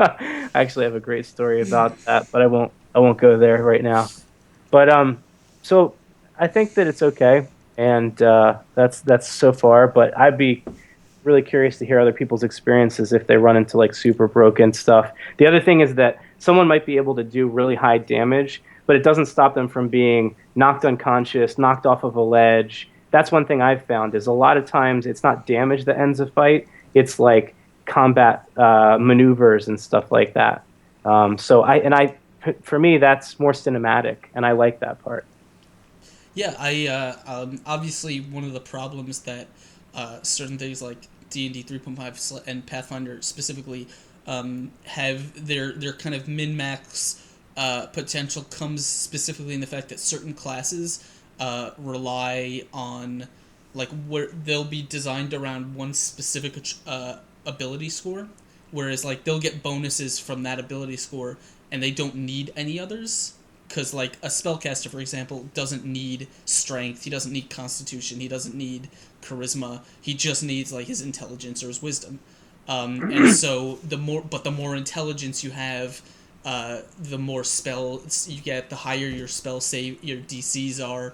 I actually have a great story about that, but I won't go there right now. But so I think that it's okay, and that's so far. But I'd be really curious to hear other people's experiences if they run into like super broken stuff. The other thing is that someone might be able to do really high damage, but it doesn't stop them from being knocked unconscious, knocked off of a ledge. That's one thing I've found is a lot of times it's not damage that ends a fight. It's like combat maneuvers and stuff like that. For me, that's more cinematic, and I like that part. Yeah, obviously one of the problems that certain things like D&D 3.5 and Pathfinder specifically have their kind of min max potential comes specifically in the fact that certain classes rely on like where they'll be designed around one specific ability score, whereas like they'll get bonuses from that ability score and they don't need any others, because like a spellcaster for example doesn't need strength, he doesn't need constitution, he doesn't need charisma, he just needs like his intelligence or his wisdom. And so the more intelligence you have, the more spells you get, the higher your spell save, your DCs are,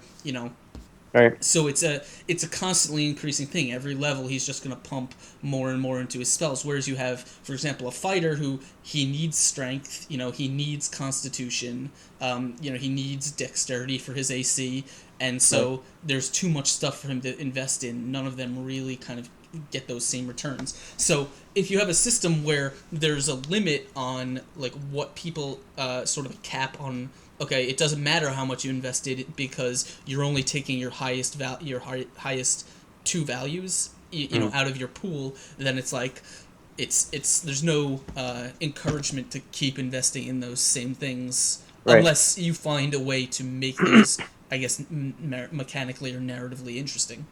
Right. so it's a constantly increasing thing. Every level, he's just going to pump more and more into his spells. Whereas you have, for example, a fighter who he needs strength. He needs constitution. He needs dexterity for his AC, and so Right. there's too much stuff for him to invest in. None of them really kind of get those same returns. So if you have a system where there's a limit on like what people sort of cap on, okay, it doesn't matter how much you invested because you're only taking your highest two values, out of your pool. Then it's like, it's there's no encouragement to keep investing in those same things Right. unless you find a way to make those, I guess, mechanically or narratively interesting.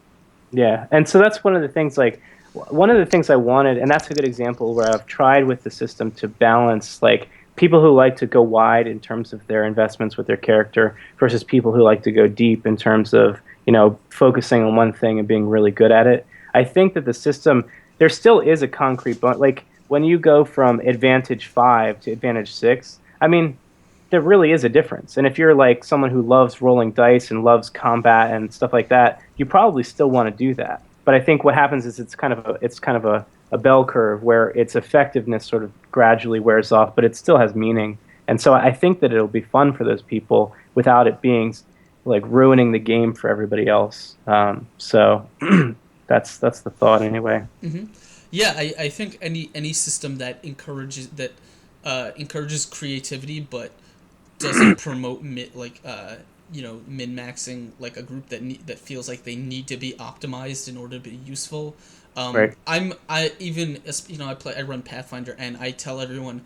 Yeah, and so that's one of the things. Like, one of the things I wanted, and that's a good example where I've tried with the system to balance like people who like to go wide in terms of their investments with their character versus people who like to go deep in terms of focusing on one thing and being really good at it. I think that the system, there still is a concrete but like when you go from advantage 5 to advantage 6, I mean there really is a difference. And if you're like someone who loves rolling dice and loves combat and stuff like that, you probably still want to do that. But I think what happens is it's kind of a bell curve where its effectiveness sort of gradually wears off, but it still has meaning. And so I think that it'll be fun for those people without it being like ruining the game for everybody else. So that's the thought anyway. Yeah, I think any system that encourages creativity but doesn't promote min maxing like a group that feels like they need to be optimized in order to be useful. Right. I run Pathfinder and I tell everyone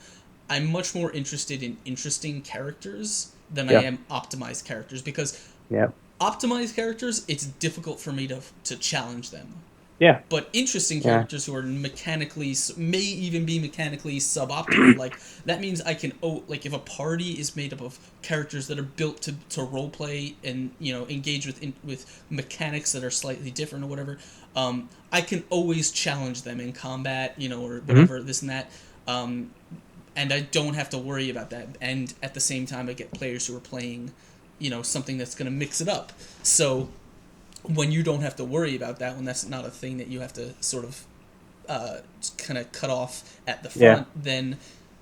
I'm much more interested in interesting characters than I Yeah. am optimized characters, because Yeah. optimized characters, it's difficult for me to challenge them. Yeah. But interesting Yeah. characters who are mechanically, may even be mechanically suboptimal. Like that means I can, like if a party is made up of characters that are built to role play and engage with mechanics that are slightly different or whatever, I can always challenge them in combat, or whatever, this and that. And I don't have to worry about that. And at the same time, I get players who are playing, something that's going to mix it up. So when you don't have to worry about that, when that's not a thing that you have to sort of kind of cut off at the front, then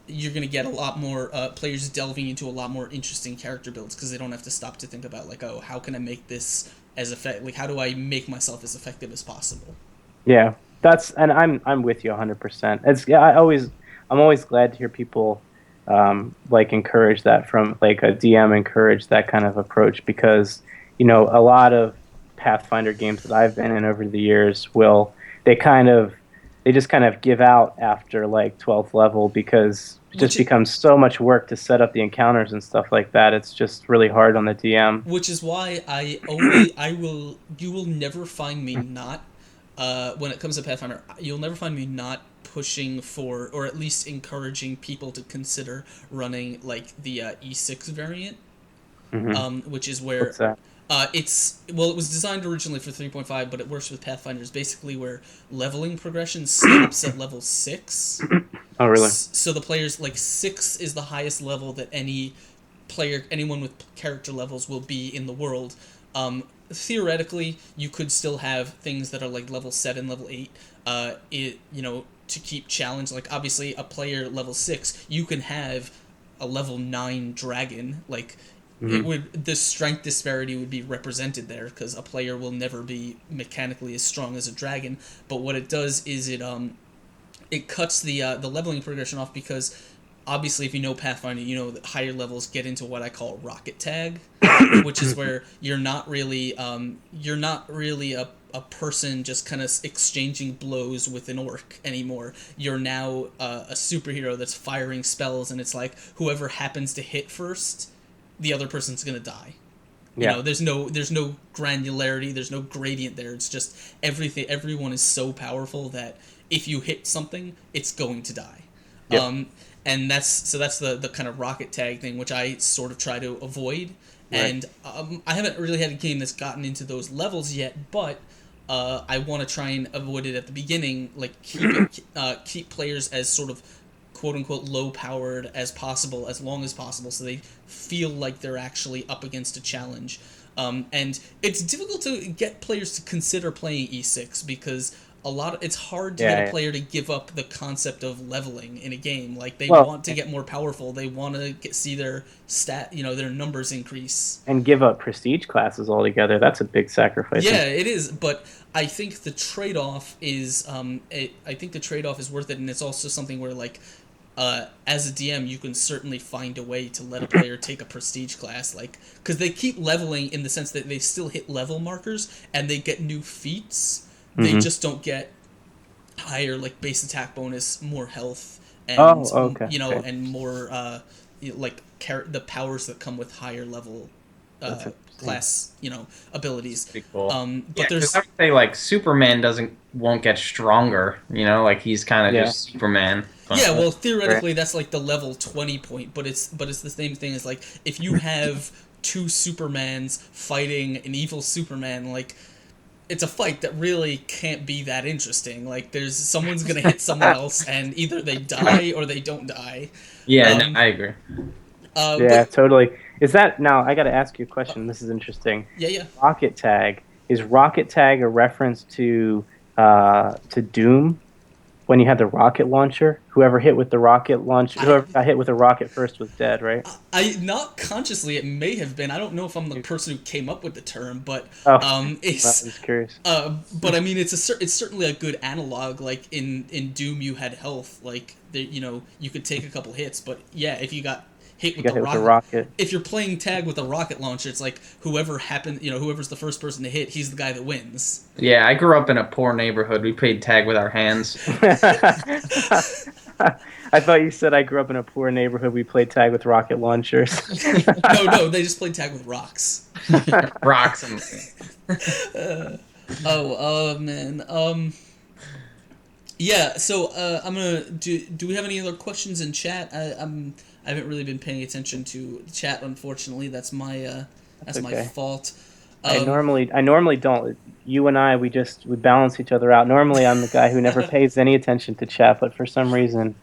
you're going to get a lot more players delving into a lot more interesting character builds because they don't have to stop to think about like, oh, how can I make this as effective? Like, how do I make myself as effective as possible? Yeah, and I'm with you 100%. I'm always glad to hear people like encourage that from like a DM encourage that kind of approach because a lot of Pathfinder games that I've been in over the years they just kind of give out after like 12th level because it just becomes so much work to set up the encounters and stuff like that. It's just really hard on the DM. Which is why you will never find me not when it comes to Pathfinder, you'll never find me not pushing for, or at least encouraging people to consider running like the E6 variant, which is where What's that? it was designed originally for 3.5, but it works with Pathfinder. It's basically where leveling progression stops at level 6. Oh, really? So the players, like 6 is the highest level that anyone with character levels will be in the world. Theoretically, you could still have things that are like level 7, level 8, to keep challenge. Like obviously a player level 6, you can have a level 9 dragon, like the strength disparity would be represented there because a player will never be mechanically as strong as a dragon. But what it does is it cuts the leveling progression off because obviously if you know Pathfinder, you know that higher levels get into what I call rocket tag, which is where you're not really a person just kind of exchanging blows with an orc anymore. You're now a superhero that's firing spells, and it's like whoever happens to hit first, the other person's gonna die. Yeah. There's no granularity, there's no gradient there. It's just everyone is so powerful that if you hit something, it's going to die. Yep. And that's the kind of rocket tag thing, which I sort of try to avoid. Right. And I haven't really had a game that's gotten into those levels yet, but I want to try and avoid it at the beginning. Like keep players as sort of quote unquote low powered as possible, as long as possible, so they feel like they're actually up against a challenge. And it's difficult to get players to consider playing E6 because it's hard to get a player to give up the concept of leveling in a game. Like they want to get more powerful. They want to see their their numbers increase. And give up prestige classes altogether. That's a big sacrifice. Yeah, it is. But I think the trade-off is worth it, and it's also something where like as a DM, you can certainly find a way to let a player take a prestige class, like because they keep leveling in the sense that they still hit level markers and they get new feats. They just don't get higher like base attack bonus, more health, and and more the powers that come with higher level class abilities. Pretty cool. But there's I would say like Superman won't get stronger. Like he's kind of just Superman. Yeah, well, theoretically, that's like the level 20 point, but it's the same thing as like if you have two Supermans fighting an evil Superman, like it's a fight that really can't be that interesting. Like someone's gonna hit someone else, and either they die or they don't die. Yeah, I agree. Totally. Is that now? I got to ask you a question. This is interesting. Yeah. Rocket tag, is rocket tag a reference to Doom? When you had the rocket launcher, whoever got hit with the rocket first was dead, right? Not consciously, it may have been. I don't know if I'm the person who came up with the term, but I was curious. But I mean, it's certainly a good analog. Like in Doom, you had health, like you could take a couple hits, but yeah, if you got hit with the rocket. If you're playing tag with a rocket launcher, it's like whoever's the first person to hit, he's the guy that wins. Yeah, I grew up in a poor neighborhood. We played tag with our hands. I thought you said I grew up in a poor neighborhood. We played tag with rocket launchers. No, they just played tag with rocks. Rocks. Oh, man. Yeah. So I'm gonna do. Do we have any other questions in chat? I haven't really been paying attention to chat. Unfortunately, That's that's my okay. fault. I Um, normally don't. You and I, we balance each other out. Normally, I'm the guy who never pays any attention to chat, but for some reason,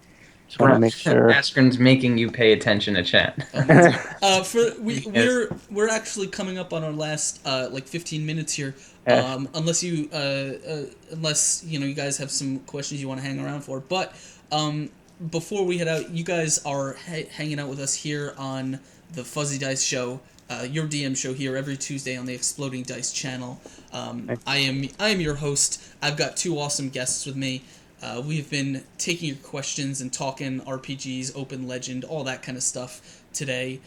just want to Right. make sure. Askren's making you pay attention to chat. Oh man, Yes. we're actually coming up on our last like 15 minutes here. Yes. Unless you guys have some questions you want to hang around for, but before we head out, you guys are hanging out with us here on the Fuzzy Dice Show, your DM show here every Tuesday on the Exploding Dice channel. I am your host. I've got two awesome guests with me. We've been taking your questions and talking RPGs, Open Legend, all that kind of stuff today.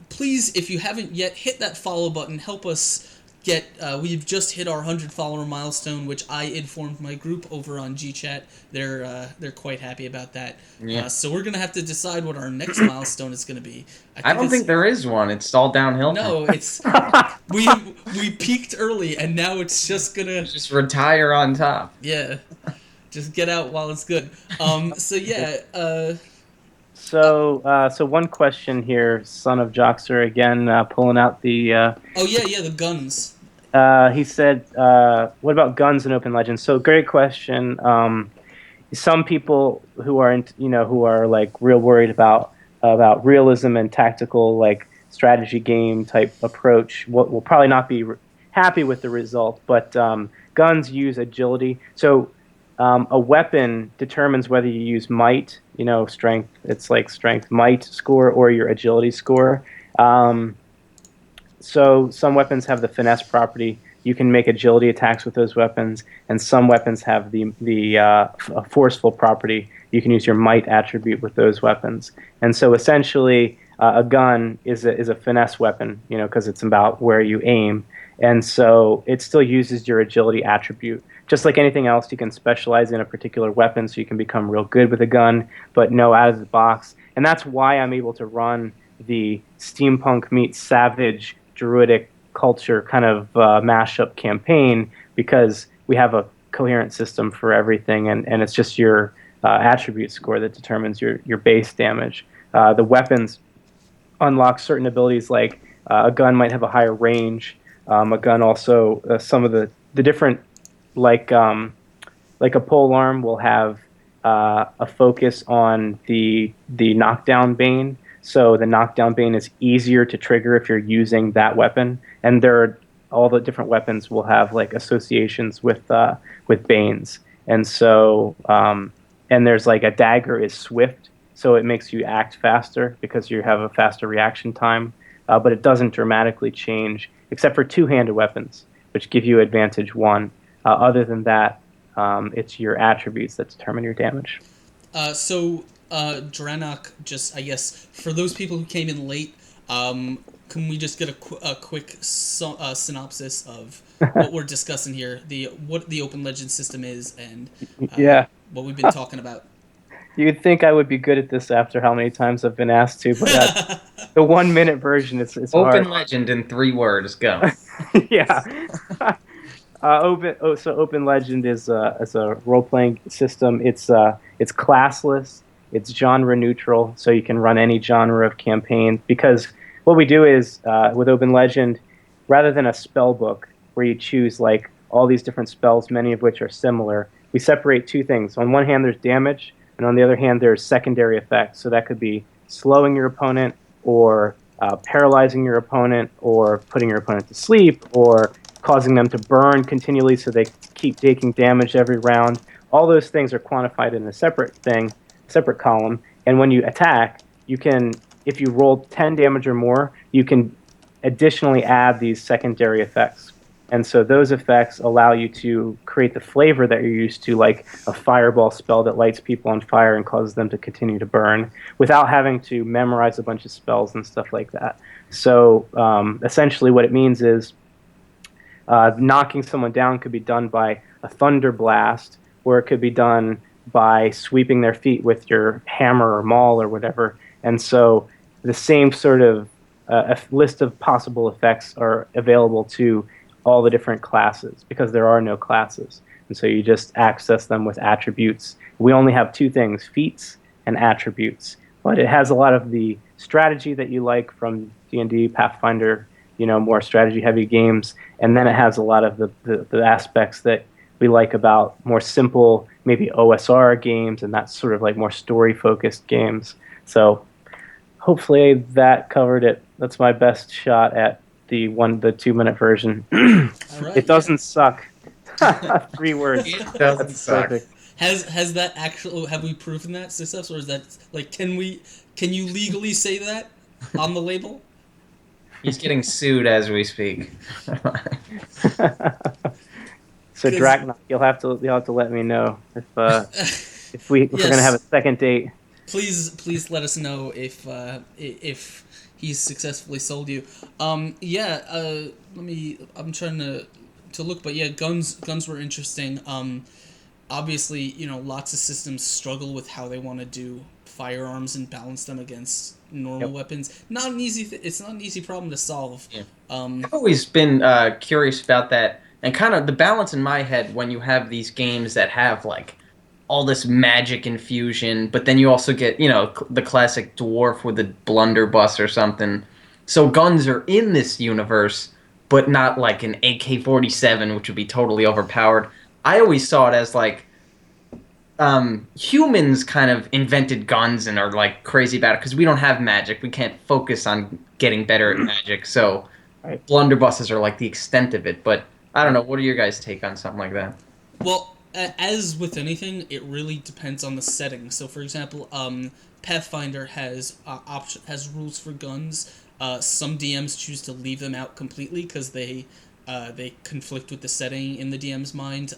Please, if you haven't yet, hit that follow button. Help us get. We've just hit our 100 follower milestone, which I informed my group over on GChat. They're quite happy about that. Yeah. So we're gonna have to decide what our next milestone is gonna be. I don't think there is one. It's all downhill. No, it's we we peaked early, and now it's just gonna Just retire on top. yeah. Just get out while it's good. So yeah. So one question here, son of Joxer again, pulling out the. Oh yeah, the guns. He said, "What about guns in Open Legends?" So great question. Some people who are, who are like real worried about realism and tactical like strategy game type approach will probably not be happy with the result. But guns use agility, so. A weapon determines whether you use might, strength. It's like strength, might score, or your agility score. So some weapons have the finesse property. You can make agility attacks with those weapons, and some weapons have the forceful property. You can use your might attribute with those weapons. And so essentially, a gun is a finesse weapon, because it's about where you aim, and so it still uses your agility attribute. Just like anything else, you can specialize in a particular weapon so you can become real good with a gun, but no out of the box. And that's why I'm able to run the steampunk meets savage druidic culture kind of mashup campaign, because we have a coherent system for everything, and it's just your attribute score that determines your base damage. The weapons unlock certain abilities, like a gun might have a higher range. A gun also, some of the different like a pole arm will have a focus on the knockdown bane. So the knockdown bane is easier to trigger if you're using that weapon, and all the different weapons will have like associations with banes. And so and there's like a dagger is swift, so it makes you act faster because you have a faster reaction time, but it doesn't dramatically change except for two-handed weapons, which give you advantage one. Other than that, it's your attributes that determine your damage. Dranak, just I guess for those people who came in late, can we just get a quick synopsis of what we're discussing here, what the Open Legend system is, and yeah, what we've been talking about? You'd think I would be good at this after how many times I've been asked to, but the 1 minute version, it's hard. Open Legend in 3 words. Go. Yeah. Open Legend is a role playing system. It's classless. It's genre neutral, so you can run any genre of campaign. Because what we do is with Open Legend, rather than a spell book where you choose like all these different spells, many of which are similar, we separate two things. On one hand, there's damage, and on the other hand, there's secondary effects. So that could be slowing your opponent, or paralyzing your opponent, or putting your opponent to sleep, or causing them to burn continually so they keep taking damage every round. All those things are quantified in a separate column. And when you attack, you can, if you roll 10 damage or more, you can additionally add these secondary effects. And so those effects allow you to create the flavor that you're used to, like a fireball spell that lights people on fire and causes them to continue to burn, without having to memorize a bunch of spells and stuff like that. So essentially what it means is knocking someone down could be done by a thunder blast, or it could be done by sweeping their feet with your hammer or maul or whatever. And so the same sort of a list of possible effects are available to all the different classes because there are no classes. And so you just access them with attributes. We only have two things, feats and attributes. But it has a lot of the strategy that you like from D&D, Pathfinder, more strategy-heavy games. And then it has a lot of the aspects that we like about more simple, maybe OSR games and that sort of like more story-focused games. So hopefully that covered it. That's my best shot at the 2-minute version. All right, It doesn't suck. 3 words. It doesn't That's suck. perfect. Has that actually, have we proven that success, or is that like, can you legally say that on the label? He's getting sued as we speak. So 'Cause- Dragnock, you'll have to let me know if we're gonna have a second date. Please let us know if he's successfully sold you. Yeah. I'm trying to look, but yeah, guns were interesting. Obviously, lots of systems struggle with how they want to do firearms and balance them against normal weapons. Not an easy. It's not an easy problem to solve. Yeah. Um, I've always been curious about that, and kind of the balance in my head when you have these games that have like all this magic infusion, but then you also get the classic dwarf with a blunderbuss or something. So guns are in this universe, but not like an AK-47, which would be totally overpowered. I always saw it as like humans kind of invented guns and are like crazy about it because we don't have magic. We can't focus on getting better at magic. So Right. blunderbusses are like the extent of it. But I don't know. What are your guys' take on something like that? Well, as with anything, it really depends on the setting. So, for example, Pathfinder has has rules for guns. Some DMs choose to leave them out completely because they conflict with the setting in the DM's mind.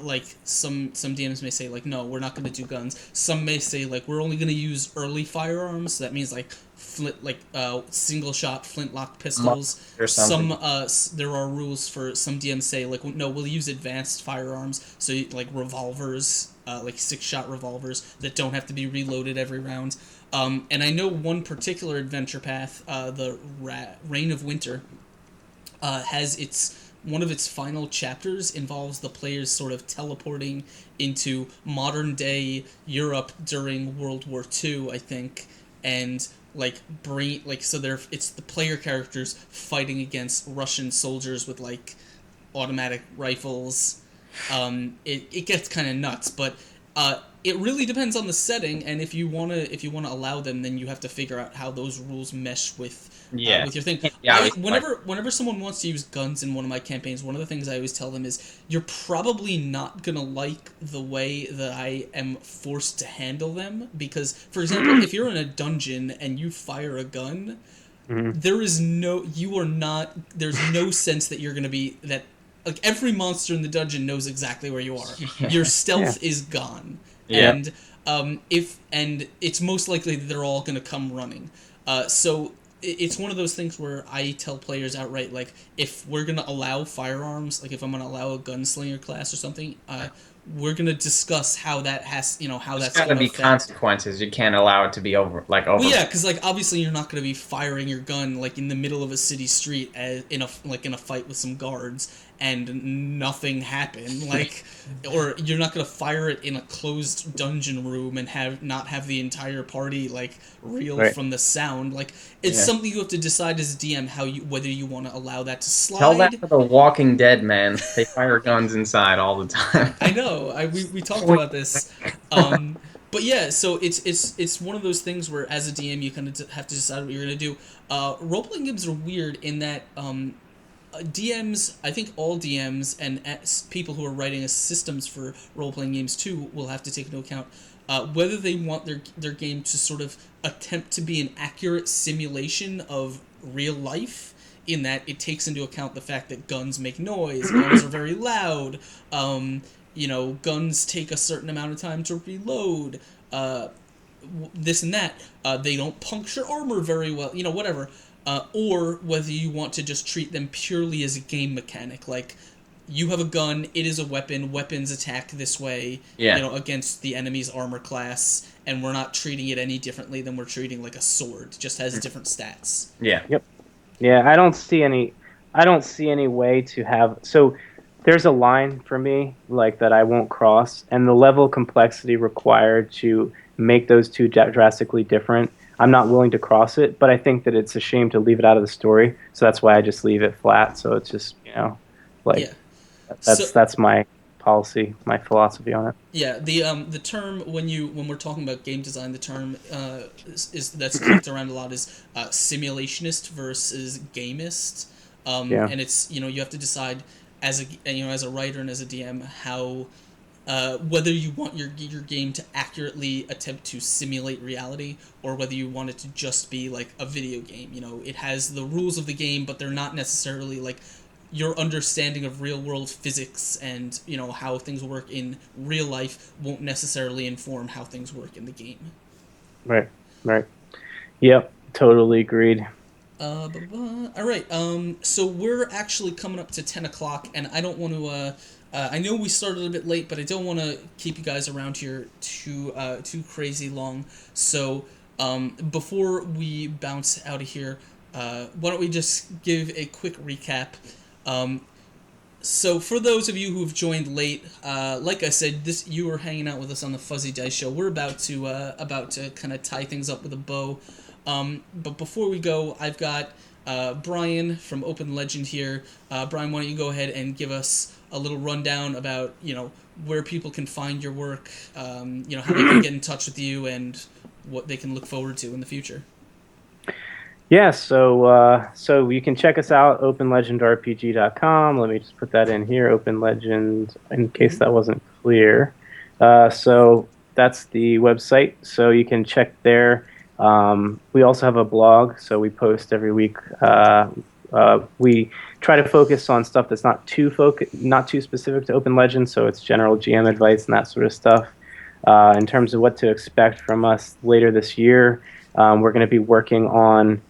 Like some DMs may say like, no, we're not going to do guns. Some may say like, we're only going to use early firearms. So that means like single shot flintlock pistols. Or something. There are rules for some DMs say like, no, we'll use advanced firearms. So like revolvers, like 6-shot revolvers that don't have to be reloaded every round. And I know one particular adventure path, the Reign of Winter, has one of its final chapters involves the players sort of teleporting into modern day Europe during World War II, I think, and it's the player characters fighting against Russian soldiers with like automatic rifles. It gets kind of nuts, but it really depends on the setting, and if you wanna allow them, then you have to figure out how those rules mesh with your thing. Yeah, Whenever someone wants to use guns in one of my campaigns, one of the things I always tell them is you're probably not gonna like the way that I am forced to handle them, because, for example, if you're in a dungeon and you fire a gun, there's no sense that you're gonna be that. Like, every monster in the dungeon knows exactly where you are. Your stealth is gone. Yeah. And it's most likely that they're all going to come running. So it's one of those things where I tell players outright, like, if we're going to allow firearms, like if I'm going to allow a gunslinger class or something, we're going to discuss how that has, how that's There's got to be consequences. You can't allow it to be over. Well, yeah, because like obviously you're not going to be firing your gun like in the middle of a city street in a fight with some guards and nothing happen, like, or you're not going to fire it in a closed dungeon room and not have the entire party like reel from the sound. Like, it's something you have to decide as a DM whether you want to allow that to slide. Tell that to the Walking Dead, man. They fire guns inside all the time. I know. We talked about this. But yeah, so it's one of those things where as a DM you kind of have to decide what you're going to do. Role-playing games are weird in that DMs, I think all DMs and people who are writing systems for role-playing games too will have to take into account whether they want their game to sort of attempt to be an accurate simulation of real life, in that it takes into account the fact that guns make noise, guns are very loud, guns take a certain amount of time to reload, this and that. They don't puncture armor very well, whatever. Or whether you want to just treat them purely as a game mechanic, like, you have a gun, it is a weapon, weapons attack this way, against the enemy's armor class, and we're not treating it any differently than we're treating like a sword, it just has different stats. Yeah. Yep. Yeah, I don't see any I don't see any way to have so. There's a line for me like that I won't cross, and the level of complexity required to make those two drastically different. I'm not willing to cross it, but I think that it's a shame to leave it out of the story. So that's why I just leave it flat. So it's just like Yeah. So that's my policy, my philosophy on it. yeah, the term when we're talking about game design, the term is that's kicked around a lot is simulationist versus gamist, Yeah, and it's you have to decide as a writer and as a DM how whether you want your game to accurately attempt to simulate reality or whether you want it to just be like a video game. It has the rules of the game, but they're not necessarily like your understanding of real world physics and how things work in real life won't necessarily inform how things work in the game. right, right. Yep, totally agreed. All right. So we're actually coming up to 10 o'clock, and I don't want to. I know we started a bit late, but I don't want to keep you guys around here too crazy long. So before we bounce out of here, why don't we just give a quick recap? So for those of you who've joined late, like I said, you were hanging out with us on the Fuzzy Dice Show. We're about to kind of tie things up with a bow. But before we go, I've got Brian from Open Legend here. Brian, why don't you go ahead and give us a little rundown about where people can find your work, how they can get in touch with you, and what they can look forward to in the future. Yeah, so you can check us out, OpenLegendRPG.com. Let me just put that in here, Open Legend, in case that wasn't clear. So that's the website. So you can check there. We also have a blog, so we post every week. We try to focus on stuff that's not too specific to Open Legend, so it's general GM advice and that sort of stuff. In terms of what to expect from us later this year, we're going to be working on.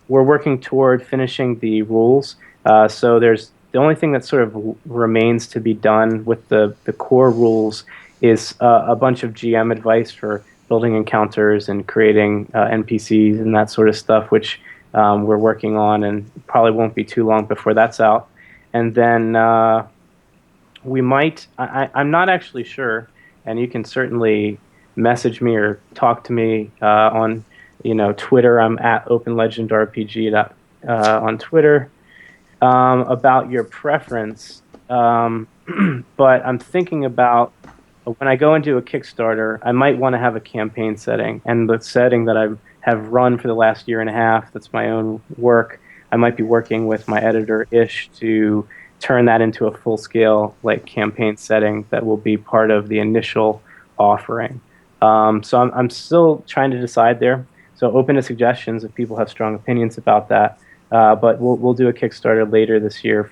We're working toward finishing the rules. So there's the only thing that sort of remains to be done with the core rules is a bunch of GM advice for building encounters and creating NPCs and that sort of stuff, which we're working on, and probably won't be too long before that's out. And then we might. I'm not actually sure, and you can certainly message me or talk to me on Twitter. I'm at OpenLegendRPG on Twitter about your preference. But I'm thinking about when I go into a Kickstarter, I might want to have a campaign setting, and the setting that I have run for the last year and a half, that's my own work. I might be working with my editor Ish to turn that into a full-scale campaign setting that will be part of the initial offering. So I'm still trying to decide there. So open to suggestions if people have strong opinions about that. But we'll do a Kickstarter later this year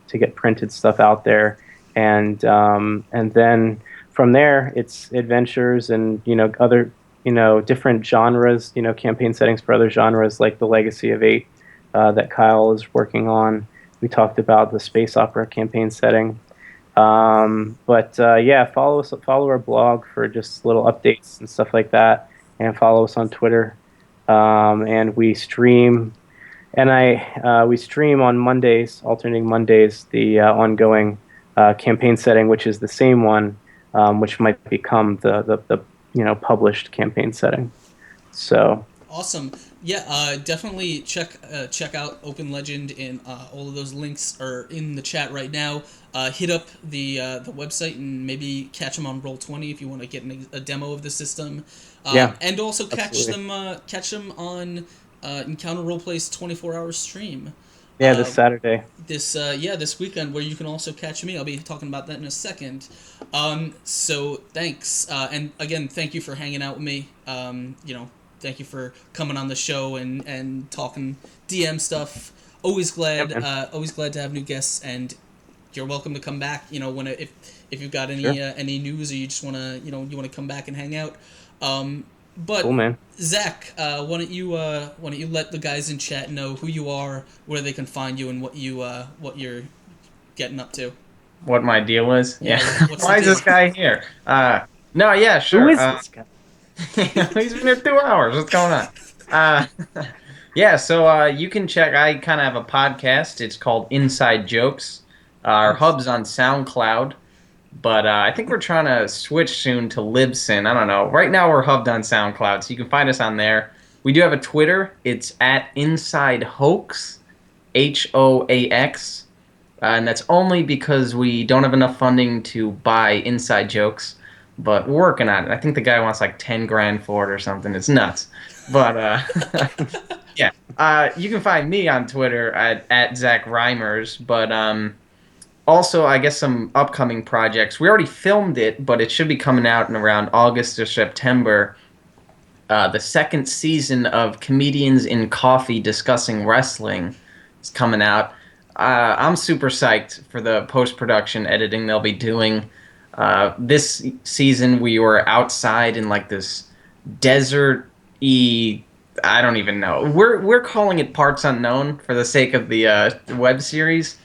to get printed stuff out there, and then from there it's adventures and other different genres, campaign settings for other genres like the Legacy of Eight that Kyle is working on. We talked about the space opera campaign setting. But yeah, follow our blog for just little updates and stuff like that, and follow us on Twitter. And we stream, we stream on Mondays, alternating Mondays, the ongoing campaign setting, which is the same one, which might become the published campaign setting. So Awesome. Yeah, definitely check out Open Legend, and all of those links are in the chat right now. Hit up the website and maybe catch them on Roll20 if you want to get a demo of the system. Yeah, and also absolutely. catch them on Encounter Roleplay's 24-hour stream. Yeah, this Saturday. This weekend, where you can also catch me. I'll be talking about that in a second. So thanks, and again, thank you for hanging out with me. Thank you for coming on the show and talking DM stuff. Always glad, always glad to have new guests, and you're welcome to come back. If you've got any news, or you just wanna come back and hang out. But Cool, man. Zach, why don't you let the guys in chat know who you are, where they can find you, and what you're getting up to. What my deal is? Yeah. What's Why the is this deal? guy here? No, yeah, sure. Who is this guy? He's been here 2 hours. What's going on? Yeah, so you can check. I kind of have a podcast. It's called Inside Jokes. Our Nice. hub's on SoundCloud, but I think we're trying to switch soon to Libsyn. I don't know. Right now we're hubbed on SoundCloud, so you can find us on there. We do have a Twitter. It's at Inside Hoax, HOAX, and that's only because we don't have enough funding to buy inside jokes. But we're working on it. I think the guy wants like 10 grand for it or something. It's nuts. But yeah, you can find me on Twitter at Zack Reimers. But also, I guess some upcoming projects. We already filmed it, but it should be coming out in around August or September. The second season of Comedians in Coffee Discussing Wrestling is coming out. I'm super psyched for the post production editing they'll be doing. This season, we were outside in like this desert-y. I don't even know. We're calling it Parts Unknown for the sake of the web series.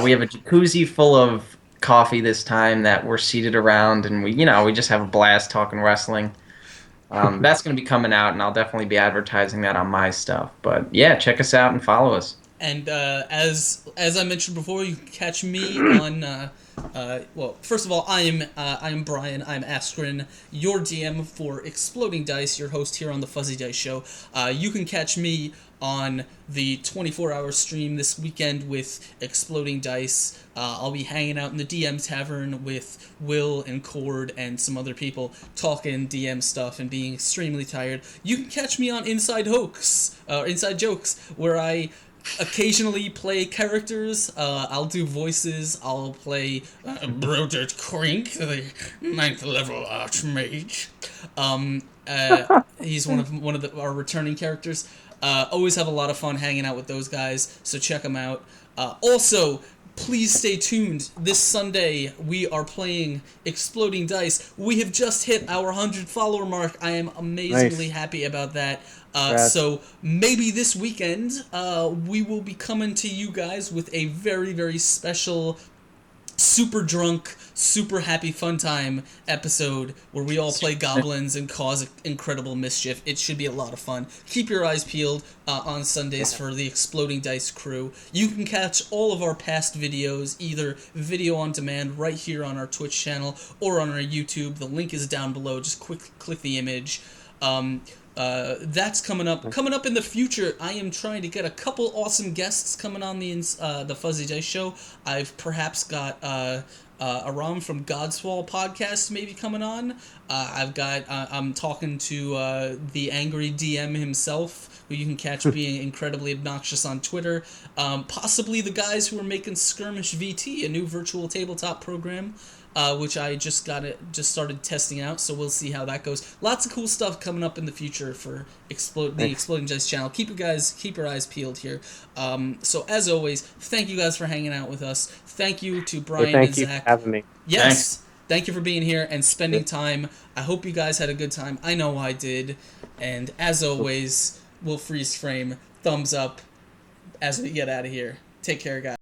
We have a jacuzzi full of coffee this time that we're seated around, and we just have a blast talking wrestling. That's going to be coming out, and I'll definitely be advertising that on my stuff. But yeah, check us out and follow us. And as I mentioned before, you can catch me on. Well, first of all, I am Brian. I'm Askren, your DM for Exploding Dice, your host here on the Fuzzy Dice Show. You can catch me on the 24-hour stream this weekend with Exploding Dice. I'll be hanging out in the DM Tavern with Will and Cord and some other people talking DM stuff and being extremely tired. You can catch me on Inside Jokes, where I occasionally play characters. I'll do voices. I'll play Brodert Crink, the 9th level Archmage. He's one of our returning characters. Always have a lot of fun hanging out with those guys, so check them out. Also, please stay tuned. This Sunday, we are playing Exploding Dice. We have just hit our 100 follower mark. I am amazingly happy about that. So maybe this weekend, we will be coming to you guys with a very, very special, super drunk, super happy fun time episode where we all play goblins and cause incredible mischief. It should be a lot of fun. Keep your eyes peeled on Sundays for the Exploding Dice crew. You can catch all of our past videos, either video on demand right here on our Twitch channel or on our YouTube. The link is down below. Just click the image. That's coming up. Coming up in the future, I am trying to get a couple awesome guests coming on the Fuzzy Dice Show. I've perhaps got Aram from Godswall podcast maybe coming on. I'm talking to the angry DM himself, who you can catch being incredibly obnoxious on Twitter. Possibly the guys who are making Skirmish VT, a new virtual tabletop program. Which I just started testing out, so we'll see how that goes. Lots of cool stuff coming up in the future for the Exploding Dice channel. Keep your eyes peeled here. So as always, thank you guys for hanging out with us. Thank you to Brian and Zach. Thank you for having me. Yes, Thanks. Thank you for being here and spending time. I hope you guys had a good time. I know I did. And as always, we'll freeze frame. Thumbs up as we get out of here. Take care, guys.